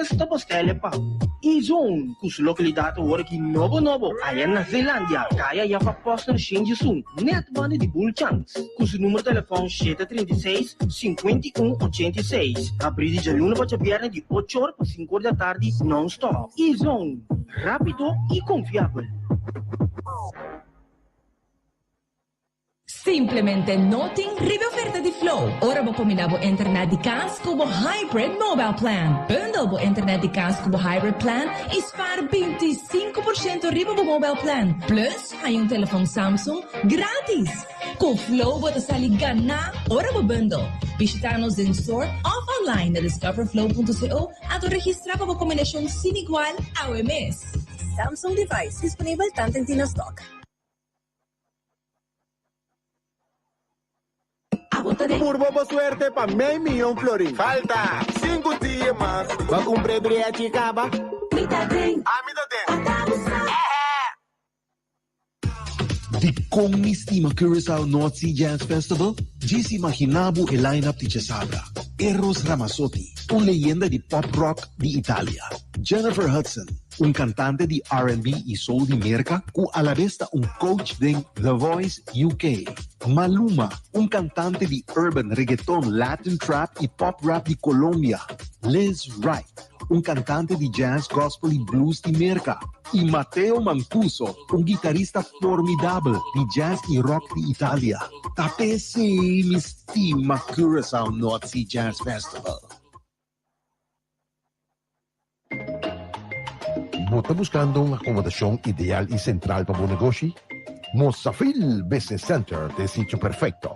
nesta postele pa. Izon, kus lokalidade hoor ki nobo, ayan na Zeelandia, kaya ya pa poster Shinji Sung, net bande di Bull Chance. Kus número telefone 736-5186. Abrir de luna para viernes de 8 horas para 5 horas da tarde, non-stop. Izon, rápido e confiável. Simplesmente nothing ribe oferta di Flow. Ora bo combinavo internet di cas cubo hybrid mobile plan. Bundle bo internet di cas cubo hybrid plan e spara 25% ribe bo mobile plan. Plus, hai un telefoon Samsung gratis. Com Flow bo te sali ganna. Ora bo bundle. Visita-nos in store of online na discoverflow.co at registrava bo combinação sin igual ao mês. Samsung device disponível tanto em Tina Stock. Purbo suerte pa meio milhão florim. Falta 5 dias mais. Vai cumprir brete caba. Me dá bem. Me dá bem. Di kong mistima Curaçao North Sea Jazz Festival, Jesse Mahinabo e line-up di Chesabra. Eros Ramazzotti, un leyenda di pop rock di Italia. Jennifer Hudson, un cantante di R&B e soul di America, cu alla vesta un coach di The Voice UK. Maluma, un cantante di urban, reggaeton, Latin trap e pop rap di Colombia. Liz Wright, un cantante di jazz, gospel e blues di America. E Matteo Mancuso, un chitarrista formidable di jazz e rock di Italia. Tapese mi stima Curaçao North Sea Jazz Festival. ¿Está buscando una acomodación ideal y central para tu negocio? Mozafil Business Center es el sitio perfecto.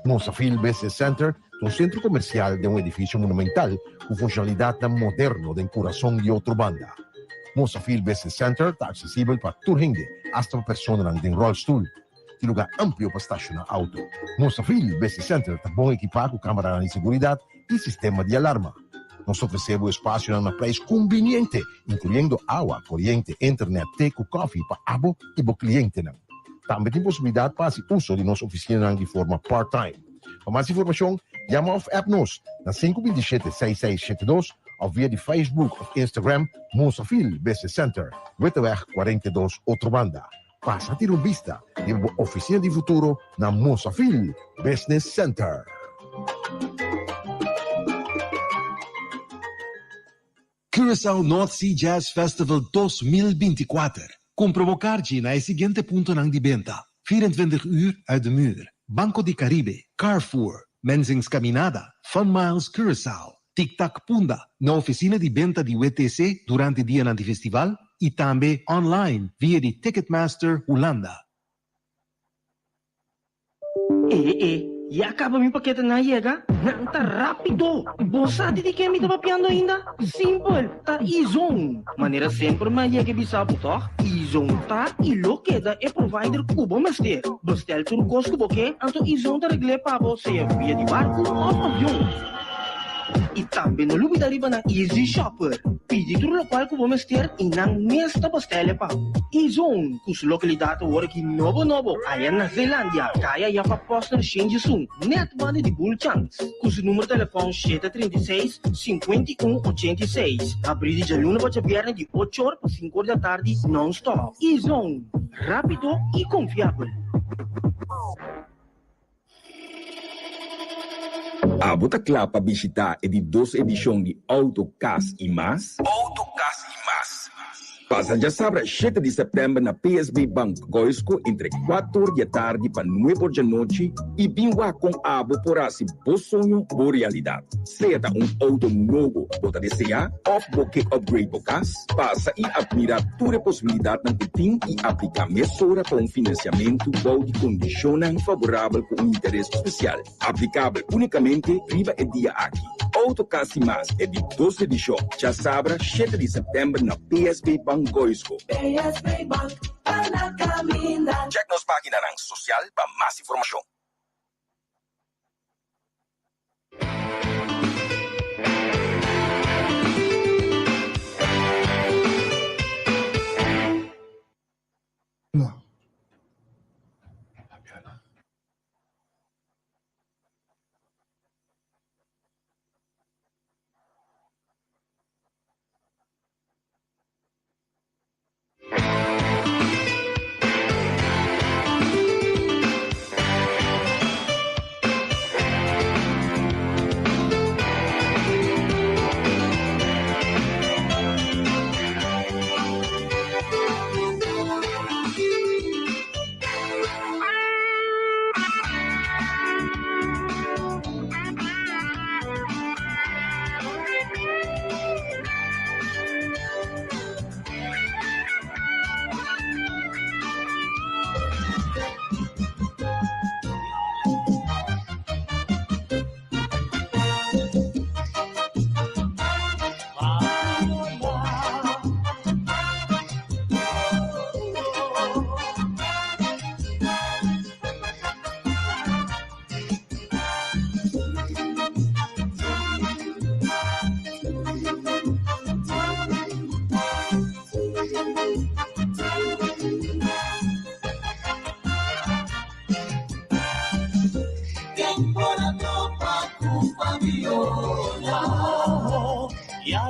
Mozafil Business Center es un centro comercial de un edificio monumental con funcionalidad tan moderno de corazón de otra banda. Mozafil Business Center está accesible para todo gente, hasta para personas en rollstool. De lugar amplio para estacionar auto. Mozafil Business Center está bien equipado con cámaras de seguridad y sistema de alarma. Nós oferecemos espaço na preço conveniente, incluindo água, corrente, internet, teco, coffee para abo e para cliente. Também tem possibilidade para fazer uso de nossa oficina de forma part-time. Para mais informação, chama ou app-nos na 527-6672 ou via de Facebook ou Instagram, Mozafil Business Center, Wittenweg 42, Otrobanda. Passa a ter uma vista de oficina de futuro na Mozafil Business Center. Curaçao North Sea Jazz Festival 2024. Com provocar-te na seguinte ponto de venda. 24 uur uit de muur. Banco de Caribe, Carrefour, Menzings Caminada, Fun Miles Curaçao, Tic Tac Punda, na oficina de venda de WTC durante o dia do festival e também online via de Ticketmaster Holanda. E acaba mi paquete na chega? Tá rápido. Bossa de que me tá papiando ainda? Simple, tá Izon. Maneira sempre mais chega bisabo, tá? Izon tá e lo queda é provider cubo master. Bestel tur gosto boque, anto Izon tá regle para você via de barco ou avião. E também no lugar riba na Easy Shopper. Pedi tudo lo qual cubo master e nang nesta postele pa. Izon, kus localidade hoor ki nobo, ayan na Zeelandia, kaya ya pa poster Shinji Sung, net bande di Bull Chance. Kus número telefone 736-5186. Abrir de luna para viernes de 8 horas para 5 horas da tarde, non-stop. Izon, rápido e confiável. A Botaclá para visitar a de 2 edições de Autocas e Mais. Autocas e Mais. Passa já sabe, 7 de setembro na PSB Bank Goisco, entre 4 horas da tarde para 9 horas da noite, e binwa com a Boporasi, bo sonho, bo realidade. Seja um auto novo, bota desejar, ou boque upgrade bocas, passa e admirar toda a possibilidade de ter e aplicar mesura com financiamento ou de condicionam favorável com um interesse especial. Aplicável unicamente riba e dia aqui. Autocas e Mais é de 12 de show. Já sabe, 7 de setembro na PSB Bank Goisco. PSB Bank, para caminhar. Check nos página social para mais informação.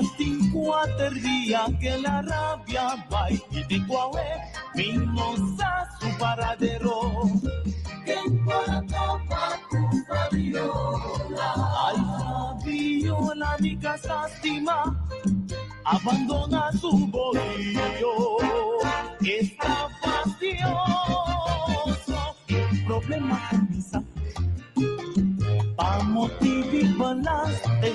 hasta 4 días que la rabia va y te cuawe, vimos a su paradero. Que por topa tu Fabiola. Ay, Fabiola, mi casa estima, abandona su bolillo. Está fastidioso, problema con misa. Pa motivi balaste,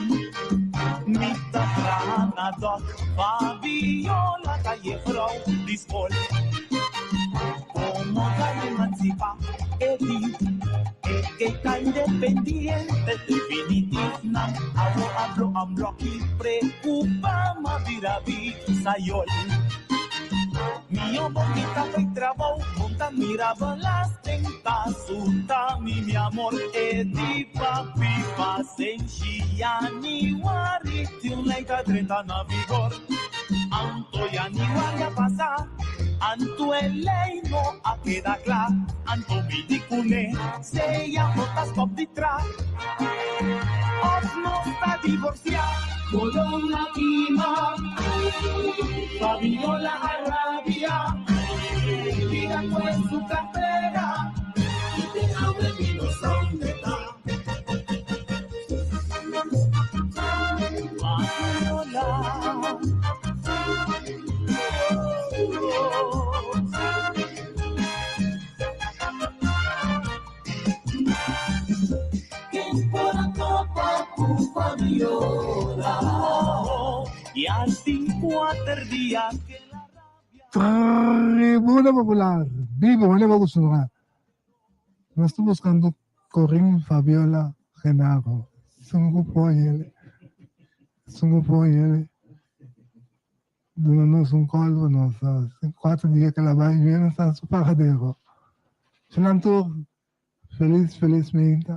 mita frana doc, Fabiola, calle frau, dispol. Como la emancipa, que está independiente, definitiv na, hablo, ambloqui, preocupa, ma viravi, sayol. Mio bonita fue trabajo, monta miraba las tentas, suta mi amor, edi papi, pasen shiani, wari, tiunleika 30 na vigor. Anto ya ni wari pasa, anto eleino a queda clar, anto vidicune, se ya botas pop di tra. Os no está divorciado, Corona Ima, Fabiola Arabia, diga pues su cartera, y te abre vino donde está. Fabiola. Y al 4 días que la Tribuna Popular, vivo, me gusta. No estoy buscando Corín Fabiola Genaro. Sungu Poyele. No es un colvo, no. 4 días que la va y viene está en su paradero. Senantur, felizmente.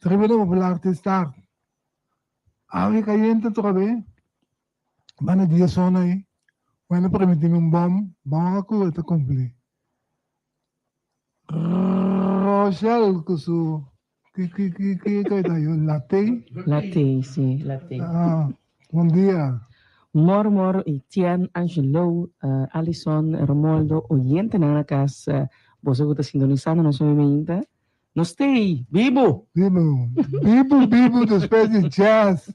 Tribuna Popular te está. Ahora cayente otra vez. Van a 10 zonas ahí. Bueno, permitirme un bomb. Vamos a cubrir este cumplir. Rochelle, con su. ¿Qué está yo? Latte? Latte, sí, latte. Ah, buen día. Mor, Etienne, Angelo, Alison, Romoldo, oyente na casa. Você que está sintonizando nosso movimento. Não stay, vivo, después de jazz.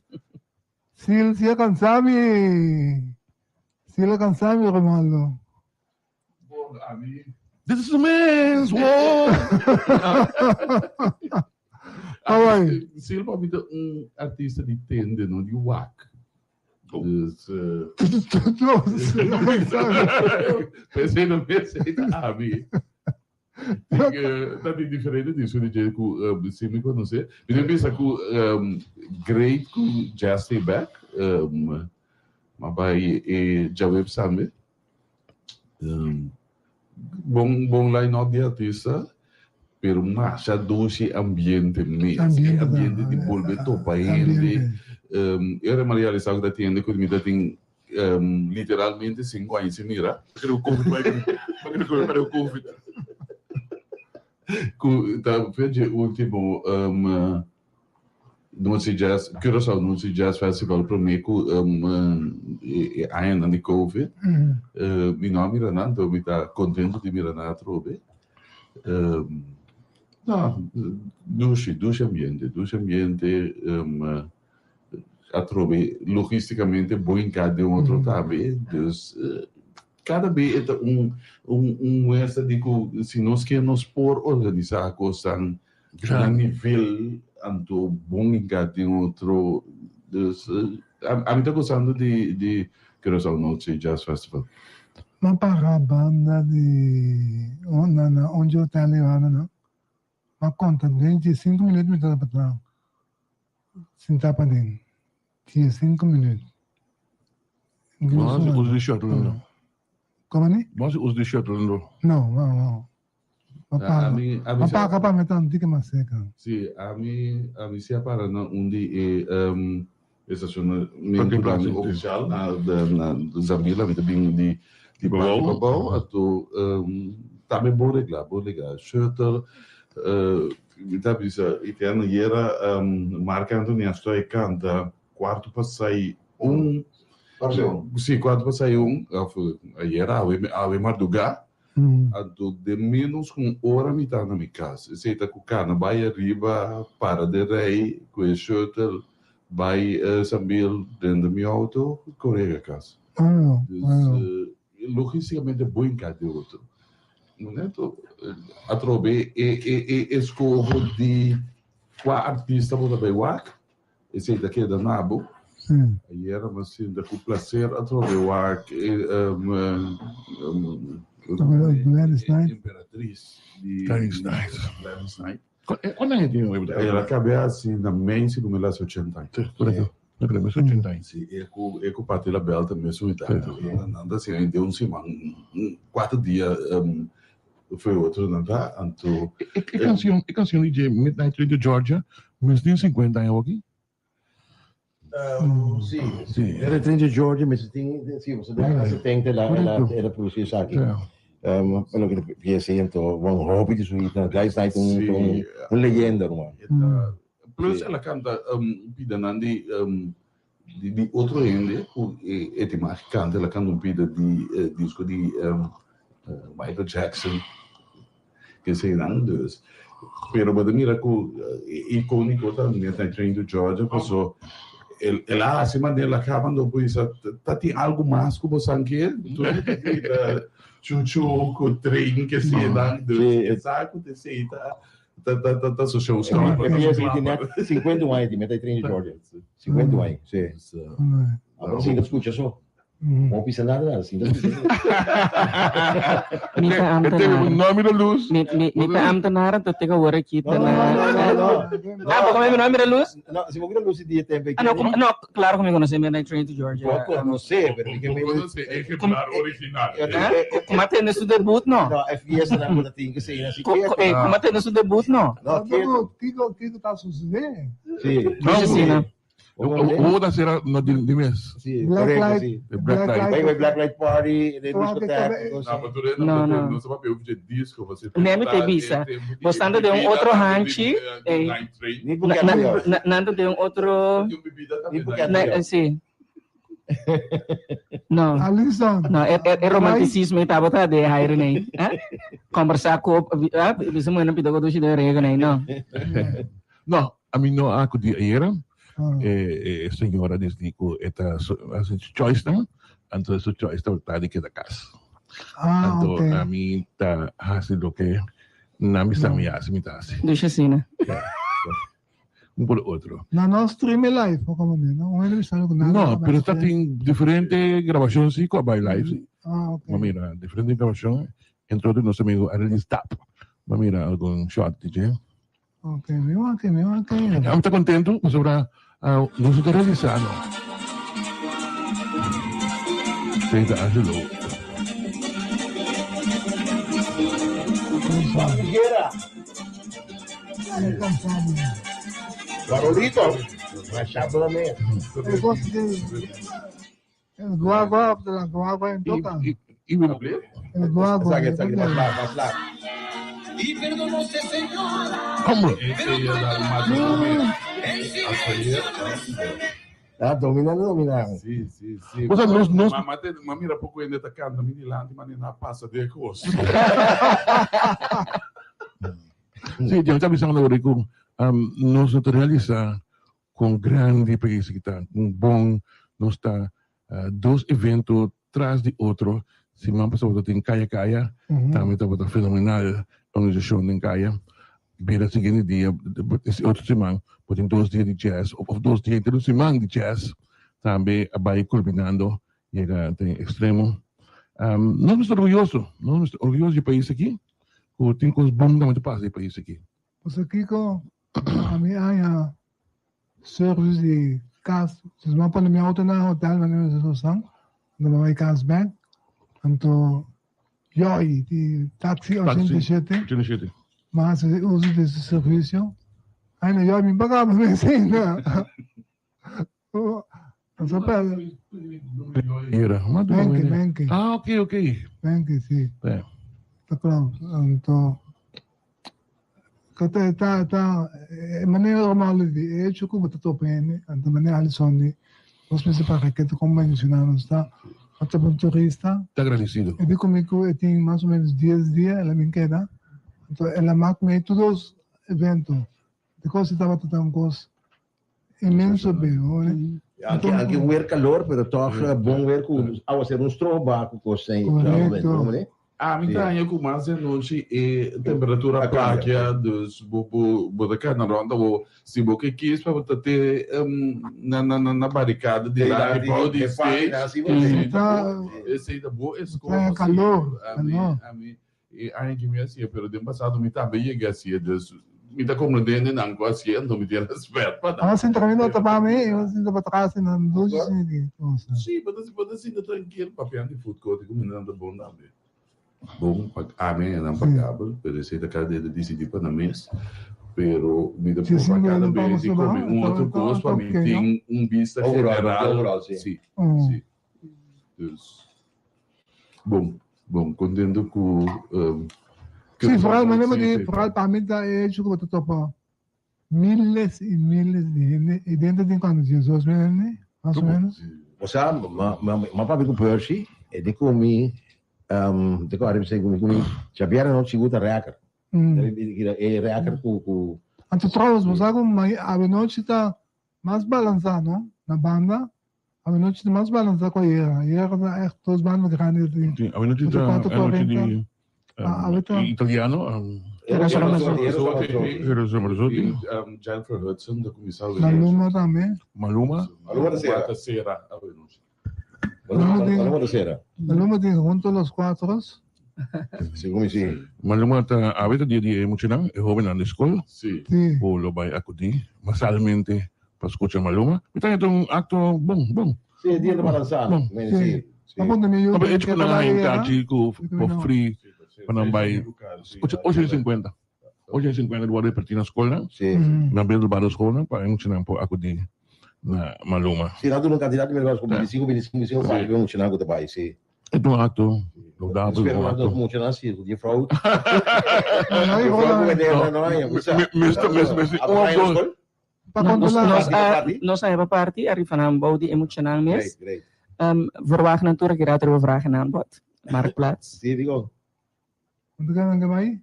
Sila cansami, Romualdo. This is the man's war! Silva me deu artista de tende, não de WAC. Pensei no receita, Abi. Tá diferente disso, de jeito que se me conhecer. Eu penso que great com Jazz Back, mas vai já web sabe. Bom line-up de artista, pero mais já doce ambiente mesmo, ambiente de bolbe topa ele. Eu era Maria Alisa que atende que me tem literalmente 5 anos se mira. Para o Covid. Fez o último Noite Jazz, Curaçao Noite Jazz Festival para mim ainda de Covid. Me não mira nada, me está contente de mirar nada trobe. Não, duche ambiente, a trobe logisticamente bom em cada outro também. Cada vez é essa de que se nós queremos por organizar a coisa a nível anto bom em cada outro, a mim está gostando de Curaçao Noite Jazz Festival. Mas para a banda de onde eu tenho levado, não? Mas conta, 25 minutos me dá para trás. Sentar para dentro. 5 minutos. Mas os de shuttle como é? Mas os de shuttle não. Paga para meter um tique mais seca. Sim, a mim se apara onde estacionamento oficial na Zamila, me também de Babau, ato também bom legal, shuttle, tá bisa, italiana era marca Antônio Stoy canta quarto para sair Sim, quando passei ayer, ave madrugar, de menos com hora me tá na minha casa. Você tá com o carro, vai arriba, para de rei, com o shuttle, vai sambil dentro do meu auto, correr a casa. Logisticamente, bom em cada outro. Não é? A trobe escovo de qual artista vou também o esse daqui da Nabo. Aí era assim, com prazer a trobe o Gladys Knight. Imperatriz Gladys Knight. Gladys Knight. Quando é que Ela acabou assim na mente do 1980. Por exemplo, na primeira 80. Sim, é com Patela Belta mesmo idade. Nada assim, ainda um semana, 4 dias foi outro, não tá? Então, E canção de Midnight Train to Georgia, mas tem 50 anos aqui. Sì, era 30 giorni, ma sì, você tem ela produzir isso aqui. Pelo que eu sinto, um hobby de suíte, Gladys Knight uma leyenda, não é? Plus ela canta pidanandi de outro ende, e tem mais canta, ela canta pida de disco de Michael Jackson, que sei lá, dois. Pero para mim era icônico também, está traindo Georgia, passou ela acima dela acabando depois tá tem algo mais que você quer chuchu com trem que se dá saco de se tá social os caras para 50 anos de Midnight Train to Georgia 50 anos sim agora sim escuta só não precisa nada assim Tem o nome da luz. Mita amtanaran to teka wara kita na. Baka may nome da luz? não se mogla luz de tempo Ano, claro que me conhece Midnight Train to Georgia. não sei pero que me exemplar original. Kumate na su debut no? no FBS na mo natin kasi assim Kumate na su debut no? Kiko tá sucedendo? sim Não, O da será no de mês. Sim, Blacklight. Vai Blacklight Party, Não. Não se papel de disco, você Nem te visa. Gostando de outro ranchi, nando de outro. Sim. Não. Alison. Não, é romanticismo e tava tá de hire nem. Conversar com, bisa mo na pitago do si de rega nem, não. Não, a mim não há que de ayer. Senhora desde que esta choice não, então essa choice está de que da casa. Então a mim está fazendo o que na missa me hace, me tá assim. Deixa assim, né? Por outro. Na nossa stream live, como não é isso com nada. Não, pero está tem diferente gravação sim com a by live. Ok. Mira, diferente gravação. Entrou de nosso amigo Arelis Tap. Mira algum shot, DJ. Ok, meu aqui. Eu estou contento sobre nós estamos realizando. Feita a Angelo. Barolito, machado na mesa. Eu gosto de guagua em toca. E o abrir? Guagua. Mas lá. Y perdónose, señora. Como? Dominando. Sim. Você nós Mas mira pouco ainda tá cantando, menina, mas não passa de coisa. Sim, já pensando agora com nós realizar com grande país que está bom, nós está dois eventos atrás de outro. Semana passada tem Kaya também estava fenomenal a organização em Kaya. Bem, seguinte dia, esse outro semana, tem 2 dias de jazz, ou 2 dias de semana de jazz, também vai culminando, chega tem extremo. Nós estamos orgulhosos do país aqui, tem coisas boas também de paz do país aqui. Você Kiko, a minha serviço de casa, vocês vão para minha auto na hotel, na minha situação, não vai casa bem, então, eu de táxi 87. Mas eu uso desse serviço. Ainda eu me pagava assim, não. Só para. Bank. Ah, ok. Bank, sim. É. Tá claro. Então. Tá. Maneira normal de. Eu chuco bota top né. Então maneira ali só de. os principais requisitos convencionais, tá? Até um turista. Está agradecido. Eu digo comigo, eu tenho mais ou menos 10 dias, ela me queda. Então, ela marca todos os eventos. Depois eu estava tratando coisa imenso bem, né? Anche un ver calor, pero toch bom ver com ao ser um strobaco com sem, Correto. A mim tá com mais de noite e temperatura praia dos bo cá na ronda o se bo que quis para ter na barricada de lá e pode ser esse da boa escola calor a mim e a gente me assim pero de passado me tá bem assim me tá compreendendo não quase não me tinha respeito Ah, sem terminou para mim, eu sinto para trás na luz sim pode ser tranquilo papiando de futebol como não da bom não bom a mim não pagável pero esse da cada de decidir para na mês pero me dá por cada vez de comer outro coisa para mim tem vista geral sim sim bom contento com sim, para mim é jogo para topa miles e miles de gente e dentro de quantos Jesus né mais ou menos o sea ma papi com Percy e de comi de co arrivi comi Xavier non ci gusta reacar e reacar com anto trouxe mas algo a noite está mais balançado na banda a noite está mais balançado com a era todos bandas grandes a noite de italiano Eros Ramazzotti Jennifer Hudson da comissão Maluma também Maluma da Sera Maluma tem junto los quatro Segundo sim Maluma está a vez de emocional é jovem na escola sim o lo vai acudir masalmente para escutar Maluma então é um acto bom sim dia de balançar sim é tipo na gente com free para vai 850 do lado pertinho na escola na beira do bar da escola para emocionar para acudir na Maluma sim lá do um candidato melhor com 25 para eu emocionar com o pai sim é um acto louvável espero lá do emocionar assim o dia fraude nós aí para parte arriva na body emocional mes verwacht natuurlijk dat er vragen aan bod marktplaats sim digo onde ganham que vai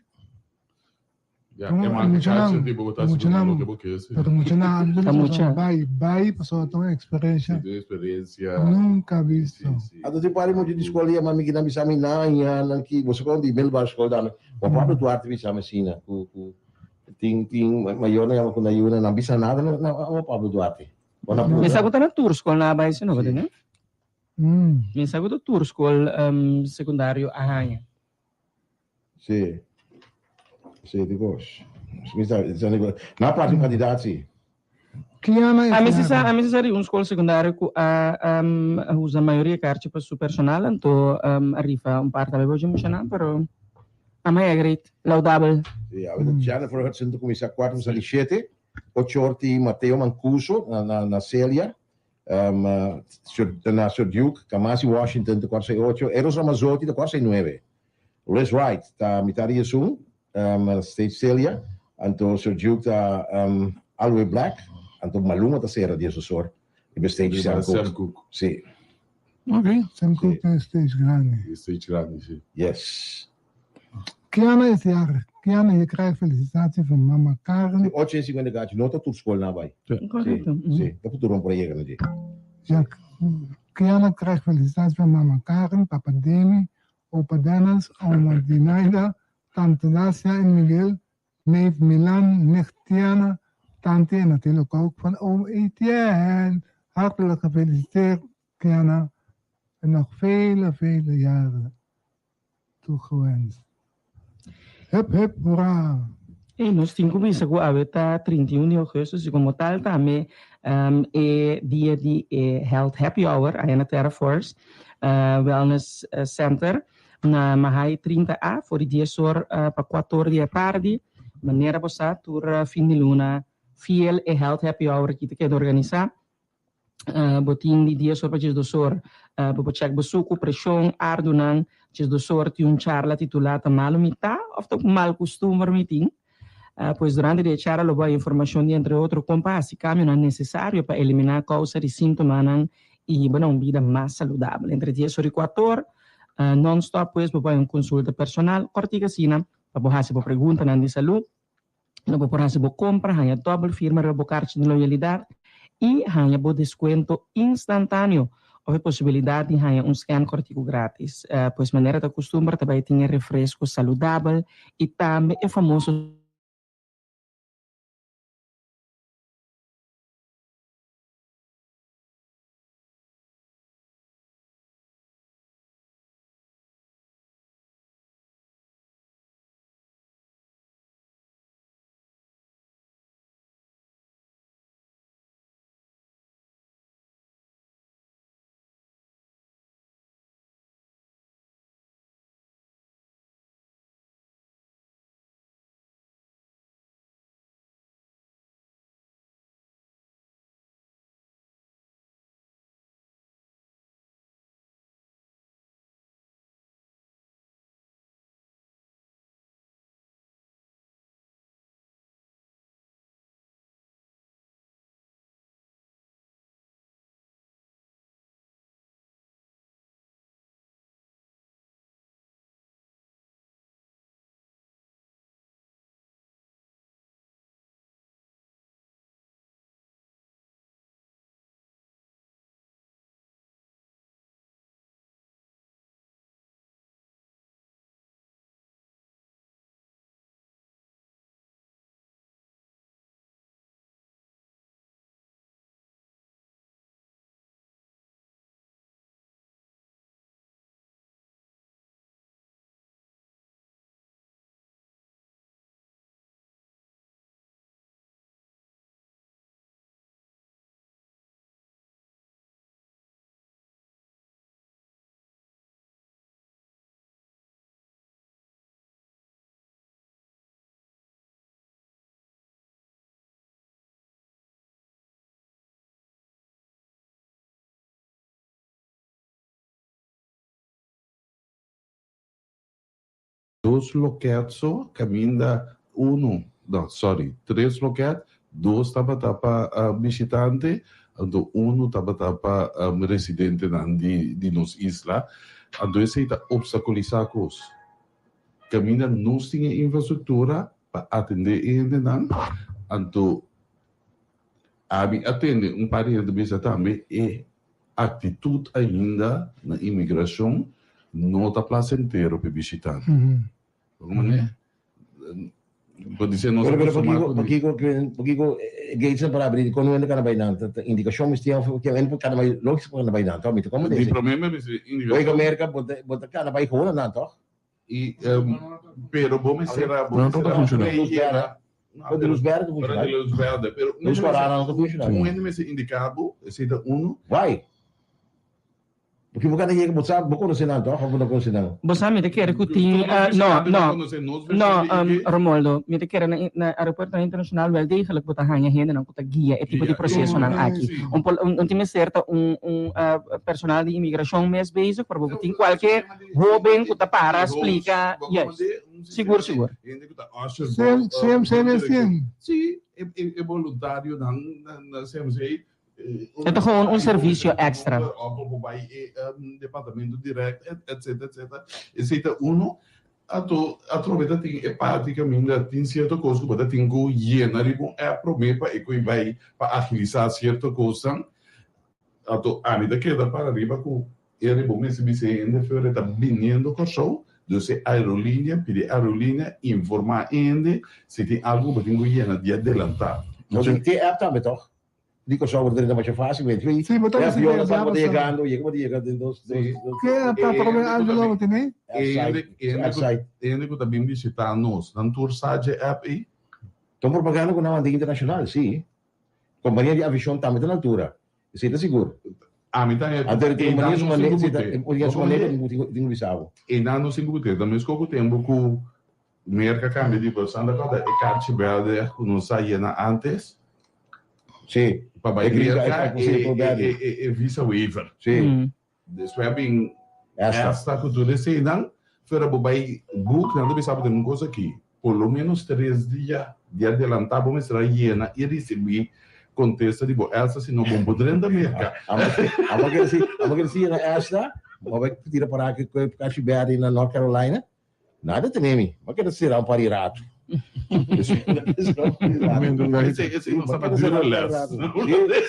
vai passou a uma experiência nunca visto a do tipo ali de escola mas me não sabe nada que você quando de Melbar escola o Pablo Duarte me chama assim tem maior né quando eu não bisa nada não Pablo Duarte me sabe que na tour escola na base não né me sabe que tour escola secundário arranha sim digo na parte do candidato sim a mim seria escola secundária que usa a maioria carta para o personal então arriva parte da bebê emocional pero a mim é great laudável Jennifer Hudson do começar 4/7 8 Matteo Mancuso na Célia na Sir Duke Kamasi Washington do 4/8 Eros Ramazzotti do 4/9 Les Wright da Mitaria Sun State Celia anto Sir Duke da Alway Black anto Maluma da Sera di assessor e stage Sam Cook sì ok Sam Cook é stage grande sim yes que ano é esse ano que ano é que felicitações para Mama Karen 850 gatos nota tudo escola na vai sim da futuro para chegar ali que ano que felicitações para Mama Karen Papa Demi Opa Danas Oma Dinaida Tante Dacia en Miguel Neef Milan Nechtiana Tante natuurlijk ook van oom Etienne hartelijk gefeliciteerd Kiana en nog vele jaren toegewenst hep hoera e nós temos começar com a data 31 de agosto e como tal também é dia de Health Happy Hour aí na Terra Force Wellness Center na Mahai 30A voor die sor para 4 dia tarde maneira você tur fim de luna fiel e Health Happy Hour que quer organizar botin di dia sor para do sor para check besuco pressão ardunan do sor ti charla titulada malumita of to mal costumer meeting Pois durante a charla lo vai informação de entre outros compass, caminho não é necessário para eliminar causa de sintomas e uma vida mais saudável. Entre 10 e 4 non-stop, pois, vai uma consulta personal, corticacina, para você fazer pergunta de saúde, para você compra, hanya double firma, para cartão de loyalidade e hanya desconto instantâneo. Houve possibilidade de hanya scan cortico grátis. Pois maneira de costume, também tem refresco saudável e também é famoso Dos loquetes caminha três loquetes, dois estava para visitante, do estava residente de nos isla, dois está obstaculizar coisas. Caminha não tinha infraestrutura para atender ele não, então atende parede de vez também é atitude ainda na imigração não está placentero para visitante. Pode dizer não. Porque gates para abrir quando ele can vai não, indicação mas tinha que ele can vai lógico can vai não, então como diz. O problema é que o América bota can vai com não, toh? E pero bom será não está funcionando. De luz verde funciona. De luz verde, pero luz parada não funciona. Um ainda me indicado, esse da vai. Porque bukan lagi keputusan, bukan urusan nanti, apa pun urusan nanti. Bosa, me te quer que Romualdo, me te quer na aeroporto internacional wel degelijk botar hanya hende não kuta guia é tipo de processo não aqui. Time certa personal de imigração mês bezig, para botar qualquer jovem kuta para explica, yes, seguro. CMC. Sim, é voluntário na CMC. Então, com serviço extra. Departamento direto, etc. Esse é aproveita tem praticamente tem certa coisa que tem que llenar com é promessa e que vai para agilizar certa coisa. Então, a medida que dá para arriba com ele bom esse ainda foi tá vindo com show. Então, aerolínea, pedir aerolínea informar ainda se tem algo que tem que llenar de adelantar. Mas tem app também, toch? Dico só por dentro da mais fácil, mas sim, botar assim para poder chegando, e como chega dos que é para problema de novo também? Ele que também visitar nós, na Tursage app aí. Estão propagando com a banda internacional, sim. Companhia de aviação também na altura. Isso é seguro. A mitad é até tem maneira de visado. E não no 5 tempo, também escolho tempo com merca câmbio de bolsa da cada e carte verde não saía antes. Sim. Para e visa waiver. Sim. Después bem esta cultura se não, fora bobai book não deve saber de uma coisa aqui. por lo menos 3 días de adelantar, vamos a estar llena y recibir contesta de Elsa, se não vão poder andar mercado. Vamos que decir na esta, vamos que tira para que Cachiberi na North Carolina, nada tem nem, vamos que decir um parirato. Esse não sabe dizer nada.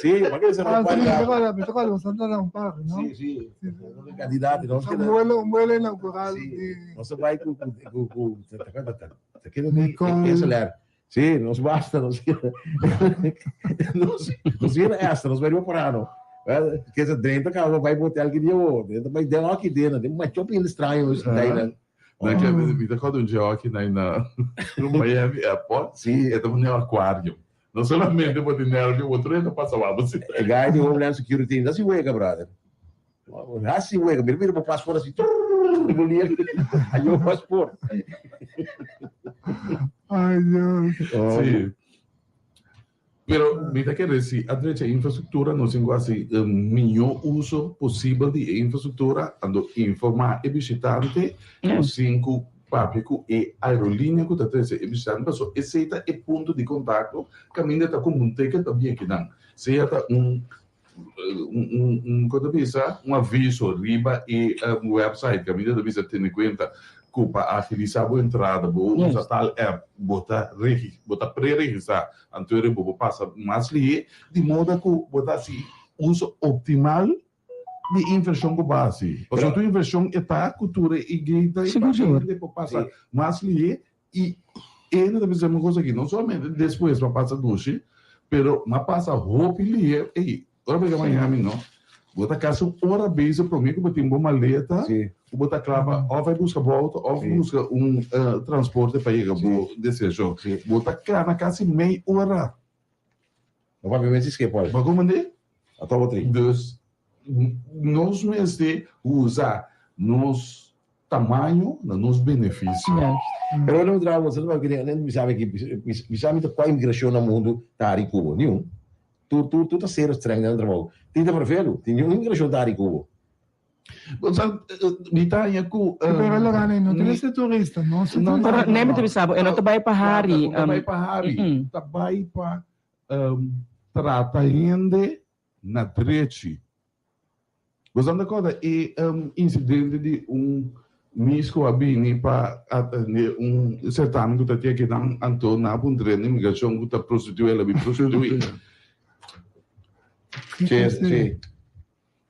Sim, vamos que decir um parirato. Me toca los Santa não paga, não? Sim, candidato, não. Um vuelo inaugural. Você vai com acelera. Sim, nos basta, nos vira esta, nos vai para não. Que essa dentro que vai botar aqui de outro, dentro vai dar aqui dentro, tem mais shopping estranho isso daí, né? Me recordo um dia aqui no Miami Airport, sim, é um aquário. Não somente eu vou ter nervo, o outro ainda passa lá, você. É guy de Homeland Security, ainda se uega, brother. Assim uega, mira para passport assim, aí o passport. Ai, Deus. Sí. Pero, mira que decir, a derecha infraestructura não tem assim melhor uso possível de infraestrutura, ando informar o visitante, o 5 público e aerolínea que está trazendo o visitante, pessoal, esse é o ponto de contato, caminho está com um ticket também que não, se é um aviso riba e um website, caminho da visa tem em conta para agilizar a entrada, vou usar tal app, botar pré-registrar, então vou passar mais ali, de modo que botar assim, uso optimal de inversão com base. Ou seja, a inversão está a cultura e guia e para passar mais ali e ainda deve ser uma coisa aqui, não somente depois para passar duche, mas passa roupa ali, e agora vai amanhã, não? Botar casa hora vez para mim que eu tenho uma maleta, botar clava, ou vai buscar volta, ou busca transporte para ir ao desejo. Botar cá na casa meia hora. Provavelmente isso que pode. Mas como é? Até o outro. Então, nós mesmos usar nos tamanho, nos benefícios. Mas eu não trago, você não vai querer, nem me sabe que qual imigração no mundo está em Cuba, nenhum. Tu tá sendo estranho no trabalho. Tem que preferir, tem nenhuma imigração da área em Cuba. Ditanya ko, não tem esse turista, não. Nem me sabe, eu não trabalho para Hari. Trabalho para Hari. Trabalho para tratando na treche. Gostando da coisa, e incidente de misco abini para certame que está aqui na Antônio na Bundrena, imigração que está prostituir, ela vai prostituir. Sim.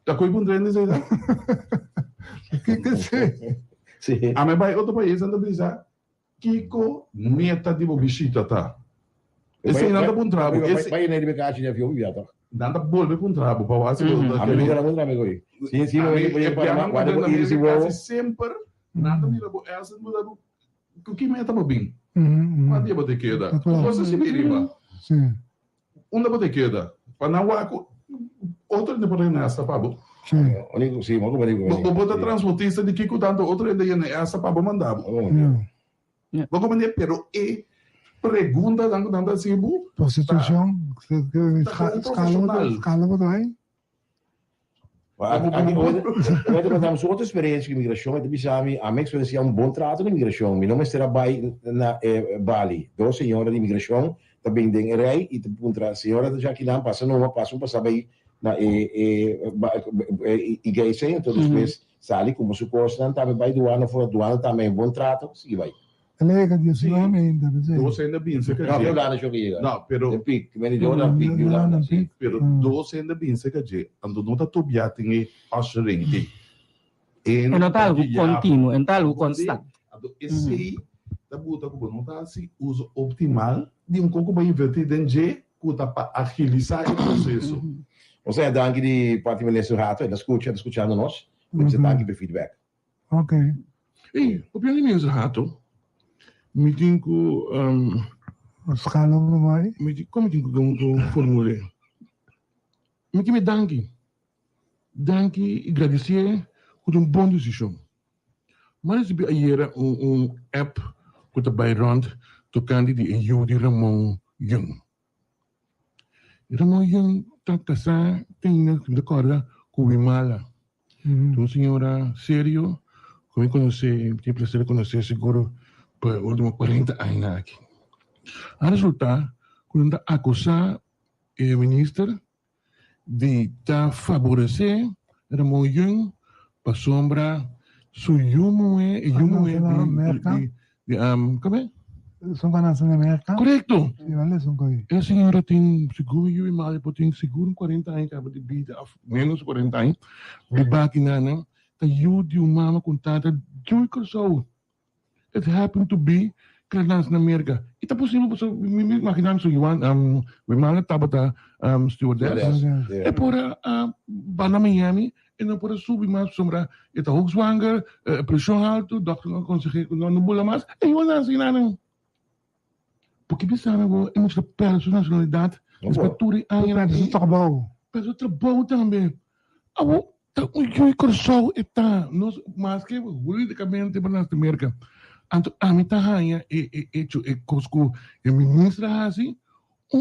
Tá com Bundrena, sei lá. Sim. A minha vai outro país anda brisa. Kiko meta de visita tá. Esse aí nada bom trabalho. Esse vai na liberdade de avião já tá. Nada bolbe bom trabalho para você. A minha era muito amigo aí. Sim, eu para quando eles vão sempre nada me levou essa muda o que meta bem. Mas dia bote queda. Você se vira. Sim. Onde bote queda? Para não outro não pode nessa pabo. Sim, vamos ver. Vou botar transportista de Kiko tanto outro ainda nessa pabo mandar. Vou comer pero e pergunta dando assim bu. Prostituição, escala vai. Temos outra experiência com imigração, a minha experiência é bom trato de imigração. Meu nome é Serabai na Bali, 2 senhoras de imigração, também tem rei e a senhora já que não passa numa passa bem na igreja, então depois sali como suposto, também vai doar fora doar também bom trato, sim vai. Lega di ainda, Você ainda bem, você quer dizer. Não, pero pic, vem de outra pic, pero doce ainda bem, você quer dizer, ando não tá tobiar tem assurante. Não tá algo contínuo, não tá algo constante. Esse da buta como não tá assim uso optimal de pouco bem invertido em G, que tá para agilizar o processo. Você é danke de parte do rato, ele escutando nós, você danke pelo feedback. Ok. E o pior de rato me tenho escala vai. Como tenho formular? Me danke e agradecer por bom decisão. Mas se aí era app que está by rond tocando de Yudi Ramon Young. Ramon Young está casado, tem na corda com o Imala. Então, senhora, sério, como conhecer, tem prazer de conhecer seguro por últimos 40 anos aqui. A resultar, quando acusar o ministro de favorecer a mulher para sombra su como é como é? São canais na América? Correto. Sim, vale, são coisas. A senhora tem seguro e mal tem seguro 40 anos, acaba de vida, menos 40 anos, de baquinana, tá eu de uma mama contada, eu cruzou. It happened to be canais na América. E tá possível, me imaginando, o mal estava stewardess, é por na Miami, e não por subir mais sombra, e tá hoogzwanger, pressão alta, doctor não consegue, não bula mais, e eu não sei nada. Porque pensando, é uma personalidade, respeituri ainda. Peso trabalho também. Eu cruzou e tá, mas que juridicamente para nós América. Anto a mim tá rainha e cosco e ministra assim,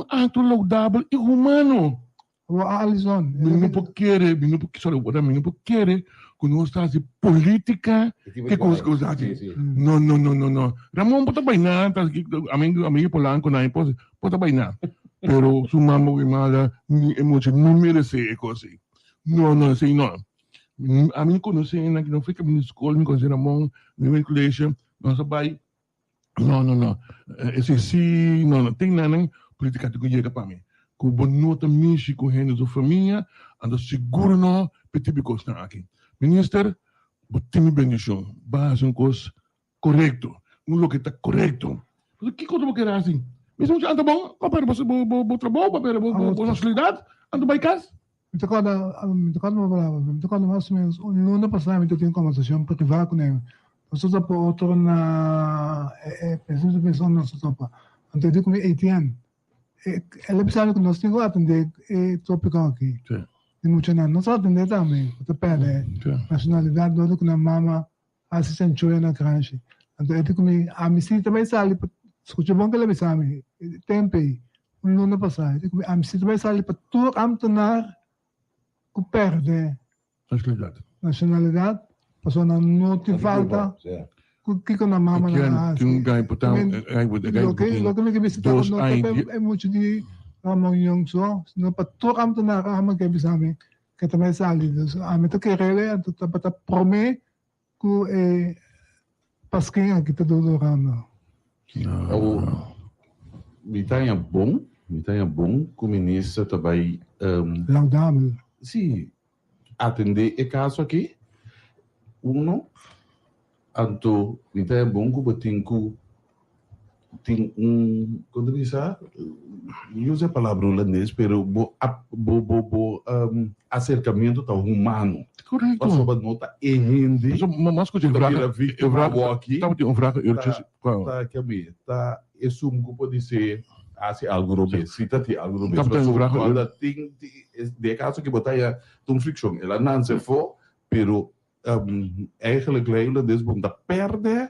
ato loudável e humano. O Alison, não pode querer, não pode querer que nós está assim política que cosco assim. Não. Ramon pode bainar, tá aqui amigo Polanco na impose, pode bainar. Pero su mamá que mala não merece assim. Não, assim não. A mim conhece na que não fica na escola, me conhece Ramon, no colégio. Não sabe, não. Esse sim, não tem nada política que chega para mim. Com bonota mishi com gente da família, ando seguro não, petibe costa aqui. Ministro, botem bendição, base um coisa correto, que está correto. O que eu quero assim? Mesmo que anda bom, papel, você bom trabalho, papel, boa nacionalidade, ando vai casa. Me tocou mais ou menos, no ano passado eu tinha conversação privada com ele. Nós por outro na pessoa não só para então eu digo ATN ela precisa que nós temos atender tópico aqui e muito não só atender também o pede nacionalidade do que na mama assistente na crunch então eu digo a missão também sai escuta bom que ela sabe tempo no ano passado eu digo a missão também sai para tu amtonar que perde nacionalidade passou na nota falta que com a mama na que um gai botar lo que me visita no é muito de uma união só não para todo amto na rama que bisame que também sali a meta que rele para prometer que pasquinha que tá do ramo me tá bom que o ministro também laudável sim atender o caso aqui anto então é bom que tem quando diz usa a palavra holandês pero acercamento tão humano correto passou a nota e rende mas que eu tá esse pode ser assim algo robês cita algo robês quando tem de caso que botar um fricção ela não se for pero eigenlijk holandês bom perde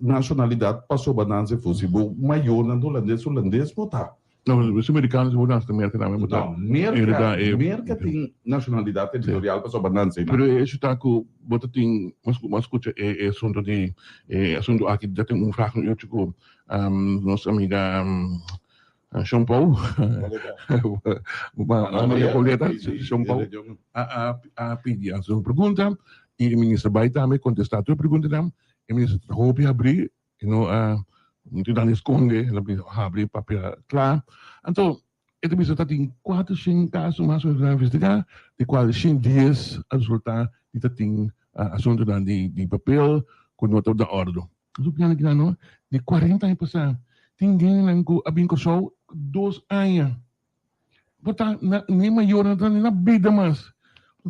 nacionalidade passou banança fosse bom maior na holandês botar não os americanos vão nas América também botar América tem nacionalidade territorial passou banança pero isso tá com bota tem mas escuta é assunto de assunto aqui já tem fraco eu tipo nossa amiga São Paulo, Maria Pauleta, São Paulo, a pedir a sua pergunta, e o ministro vai também contestar a tua pergunta, e o ministro roupa abrir, e não te esconde, abrir papel claro. Então, o ministro tem 400 casos mais ou menos a investigar, de quais 100 dias a resultar de ter assunto de papel, com nota da ordem. Então, de 40 anos passar, tem ninguém que abriu 2 anos. Botar nem maior na vida mais.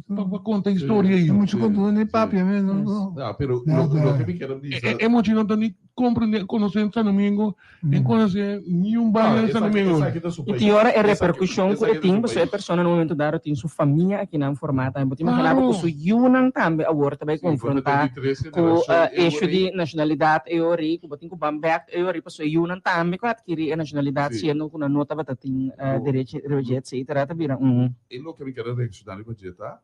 Para contar a história aí. É muito conteúdo nem papo mesmo. Não, pero lo que me quero dizer. É muito não nem compreender, conhecer São Domingo, nem conhecer nenhum bairro de São Domingo. E tem hora é repercussão que tem, você é pessoa no momento dado tem sua família aqui na formata, então imaginava que o Yunan também agora também confrontar com eixo de nacionalidade euri, que botem com Bambek euri para o Yunan também que adquirir a nacionalidade sendo com a nota para tem direito etc. Também E lo que me quero reaccionar para dizer, tá?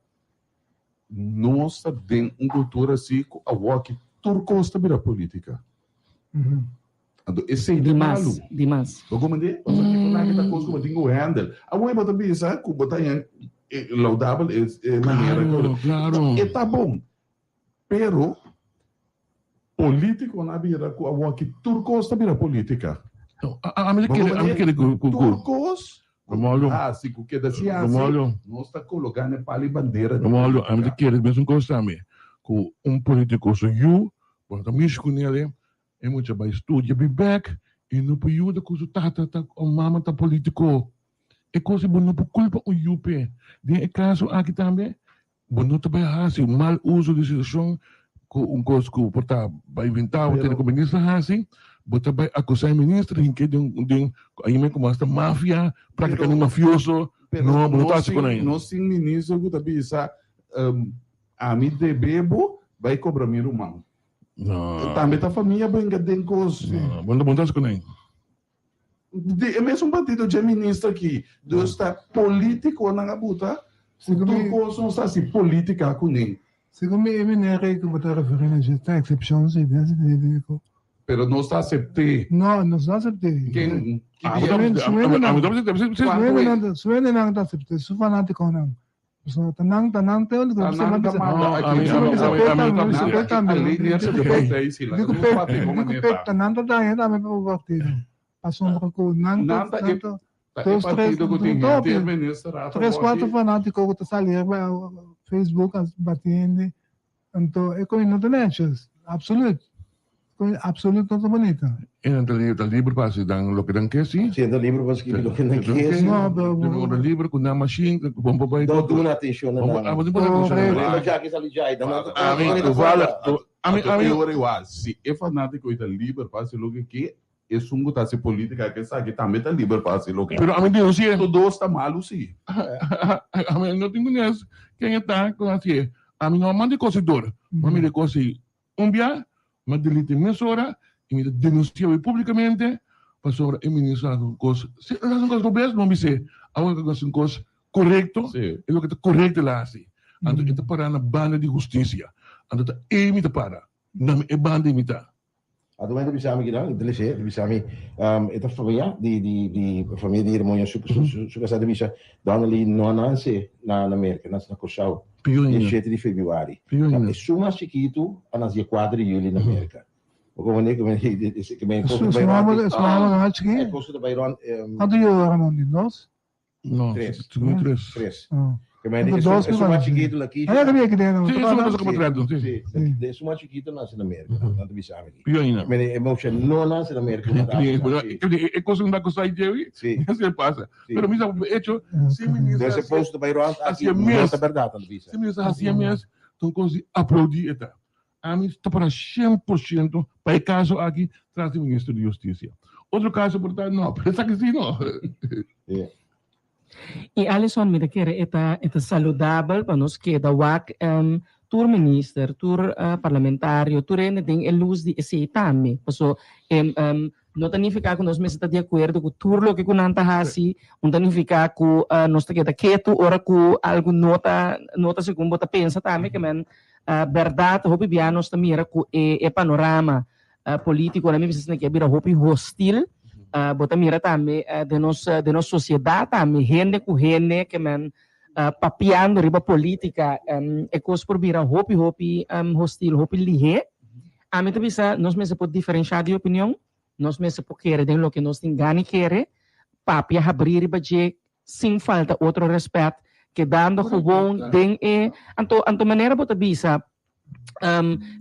Nós temos uma cultura assim, a que turco está vira política. Ando esse de malu. Dimas. O como de? O que na kita coisa como tingo handle. A mãe bota bisa, ku bota yang laudável maneira. Claro. E tá bom. Pero político na bira ku a que turcos tá bira política. A mim que turcos. Romualdo. Se ku queda assim, Romualdo. nós está colocando pali bandeira. Romualdo, a mim que mesmo coisa também. Com político so you, bota misco nele. E muito vai estudar, be back, e não pode ajudar com o tata, o mama tá político. E coisa boa não pode culpa o UP. De caso aqui também, bom não tá bem assim, mal uso de situação, com coisa que porta vai inventar, o ter como ministro assim, bota vai acusar o ministro, em que aí me como esta máfia, praticamente mafioso, não, não tá assim com ele. Nós sim ministro que tá bisa, a mim de bebo, vai cobrar meu irmão. Também a família brinca de coisas. Bom tá com ele. É mesmo partido de ministro aqui, está político na gabuta, se tu não está se política com ele. Segundo me nere que botar referendo a gestão excepção se desse Pero não está aceitar. Não está aceitar. Quem suene não está aceitar, su fanático não. So tanang teo lu bisa mabisa. Tanang tayo dami pa partido. Pasok ko nang dos tres quatro fanáticos que sali Facebook as batendo. Então é com inotentes. Absoluto. Absoluto todo bonito. El libro pasa dan lo que dan que sí. Sí, el libro pasa que lo que dan que sí. No, pero el libro con una machine, con papá y todo. Don't do atención a nada. Já que sali já, se é fanático do livro passa lo que é sungo tá se política que sabe também tá livre passa lo que. Pero a mim Deus é. Todo está malo sim. A mim não tenho nem quem está com assim. A mim não manda cosidor. A mim de cosi dia ma delite mezz'ora e mi denunciava publicamente para sobre o ministro de coisas. Se não coisas boas, não me sei. Agora que são coisas correto, é o que está correto lá assim. Então está para na banda de justiça. Então está imita para, não é banda imita. Adumento bisa kami gina, delise, bisa kami ita família di família de irmão suka sa bisa Donnelly não nasce na América, nasce na Corsau. 17 de fevereiro. É suma chiquito, anas dia 4 de julho na América. O como é que me custa Bayron? Suma chiquito. Custa Bayron. Quanto eu Ramon de nós? Não, três. Que me dice es suma chiquito aqui. É que que tem. Sim, isso como trato, sim. É suma chiquito nasce na América, tanto bisa aqui. Pior Me emotion não nasce na América. É coisa não dá com sair de sim. Isso passa. Pero misa hecho, se ministro. Desse posto Bayron assim mesmo. É verdade, tanto bisa. Se ministro assim mesmo, então coisa aplaudir eta. A mim está para 100% para o caso aqui traz o ministro de Justiça. Outro caso, portanto, não, pensa que sim, não. E Alison, mira que eta saudável para nós que da WAC tur minister, tur parlamentário, tur ainda tem a luz de esse também. Porque não significa que nós mesmos estamos de acordo com tur lo que com nanta hasi, não significa que nós estamos quieto ora com algo nota segundo bota pensa também que men verdade, hopi bia nós mira com e panorama político na mesma que vira hopi hostil. Bota mira também de nossa sociedade também gente com gente que man papiando riba política é coisa por vira hopi hostil hopi lihe a mim também nós mesmo pode diferenciar de opinião nós mesmo pode querer de lo que nós tem gana querer papia abrir riba de sem falta outro respeito que dando gewoon den anto maneira bota bisa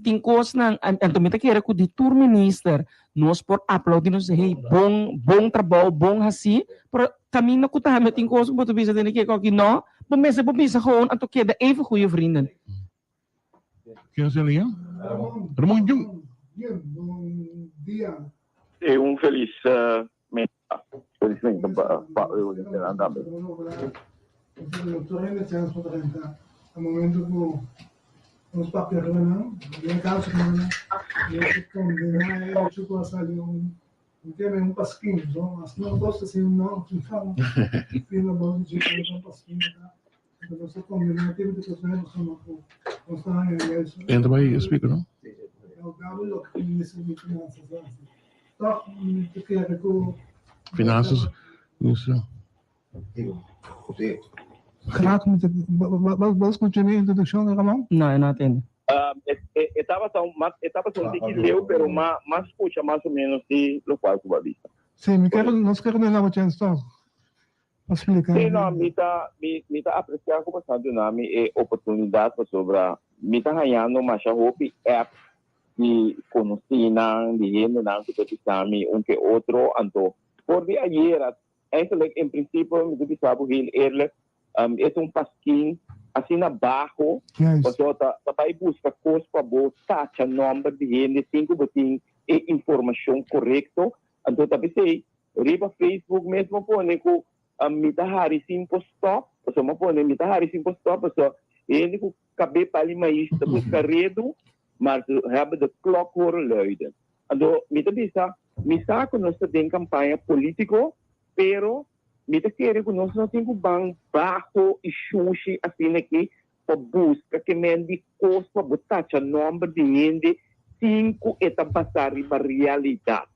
tem coisas na antomita querer que o diretor minister nós por aplaudir nos hey bom trabalho bom assim por caminho que tá tem coisas que bota bisa tem que aqui não mas é bisa gewoon anto que da even goeie vrienden quem é ele Ramon Jung bom dia feliz felizmente para eu andar bem no momento que nos papéis não, em caso não, eu condenar eu tipo ali tem pasquinho, mas não gosto assim não, que fala, pelo bom de pasquinho, tá? Então você condenar aquilo que você não sabe, não está aí isso. Entra aí, explica não? Finanças, isso. Graag met het. Wat continue a introdução, Ramon? Não, eu não atendo. Estava tão que leu, pero mas escucha mais ou menos de lo qual tu vai Sim, nós queremos dar uma chance, então. Posso explicar? Sim, não, me tá apreciando como bastante nome e oportunidade sobre me tá ganhando mais a hope app de conhecer de gente não que te sabe que outro ando por de ayer eigenlijk em princípio me disse sabe ele é pasquim assim na baixo você tá vai buscar coisa para botar o nome de gente 5 botin e informação correta então tá pensei riba Facebook mesmo põe com mita hari simple stop so mapone mita hari simple stop so ele com cabe pali mais da busca redo mas hebben de klok horen luiden então mita bisa misa conosco tem campanha político pero mita querer conosco tem que bang baixo e xuxi assim aqui para busca que mendi coisa para botar o nome de gente 5 etapas para a realidade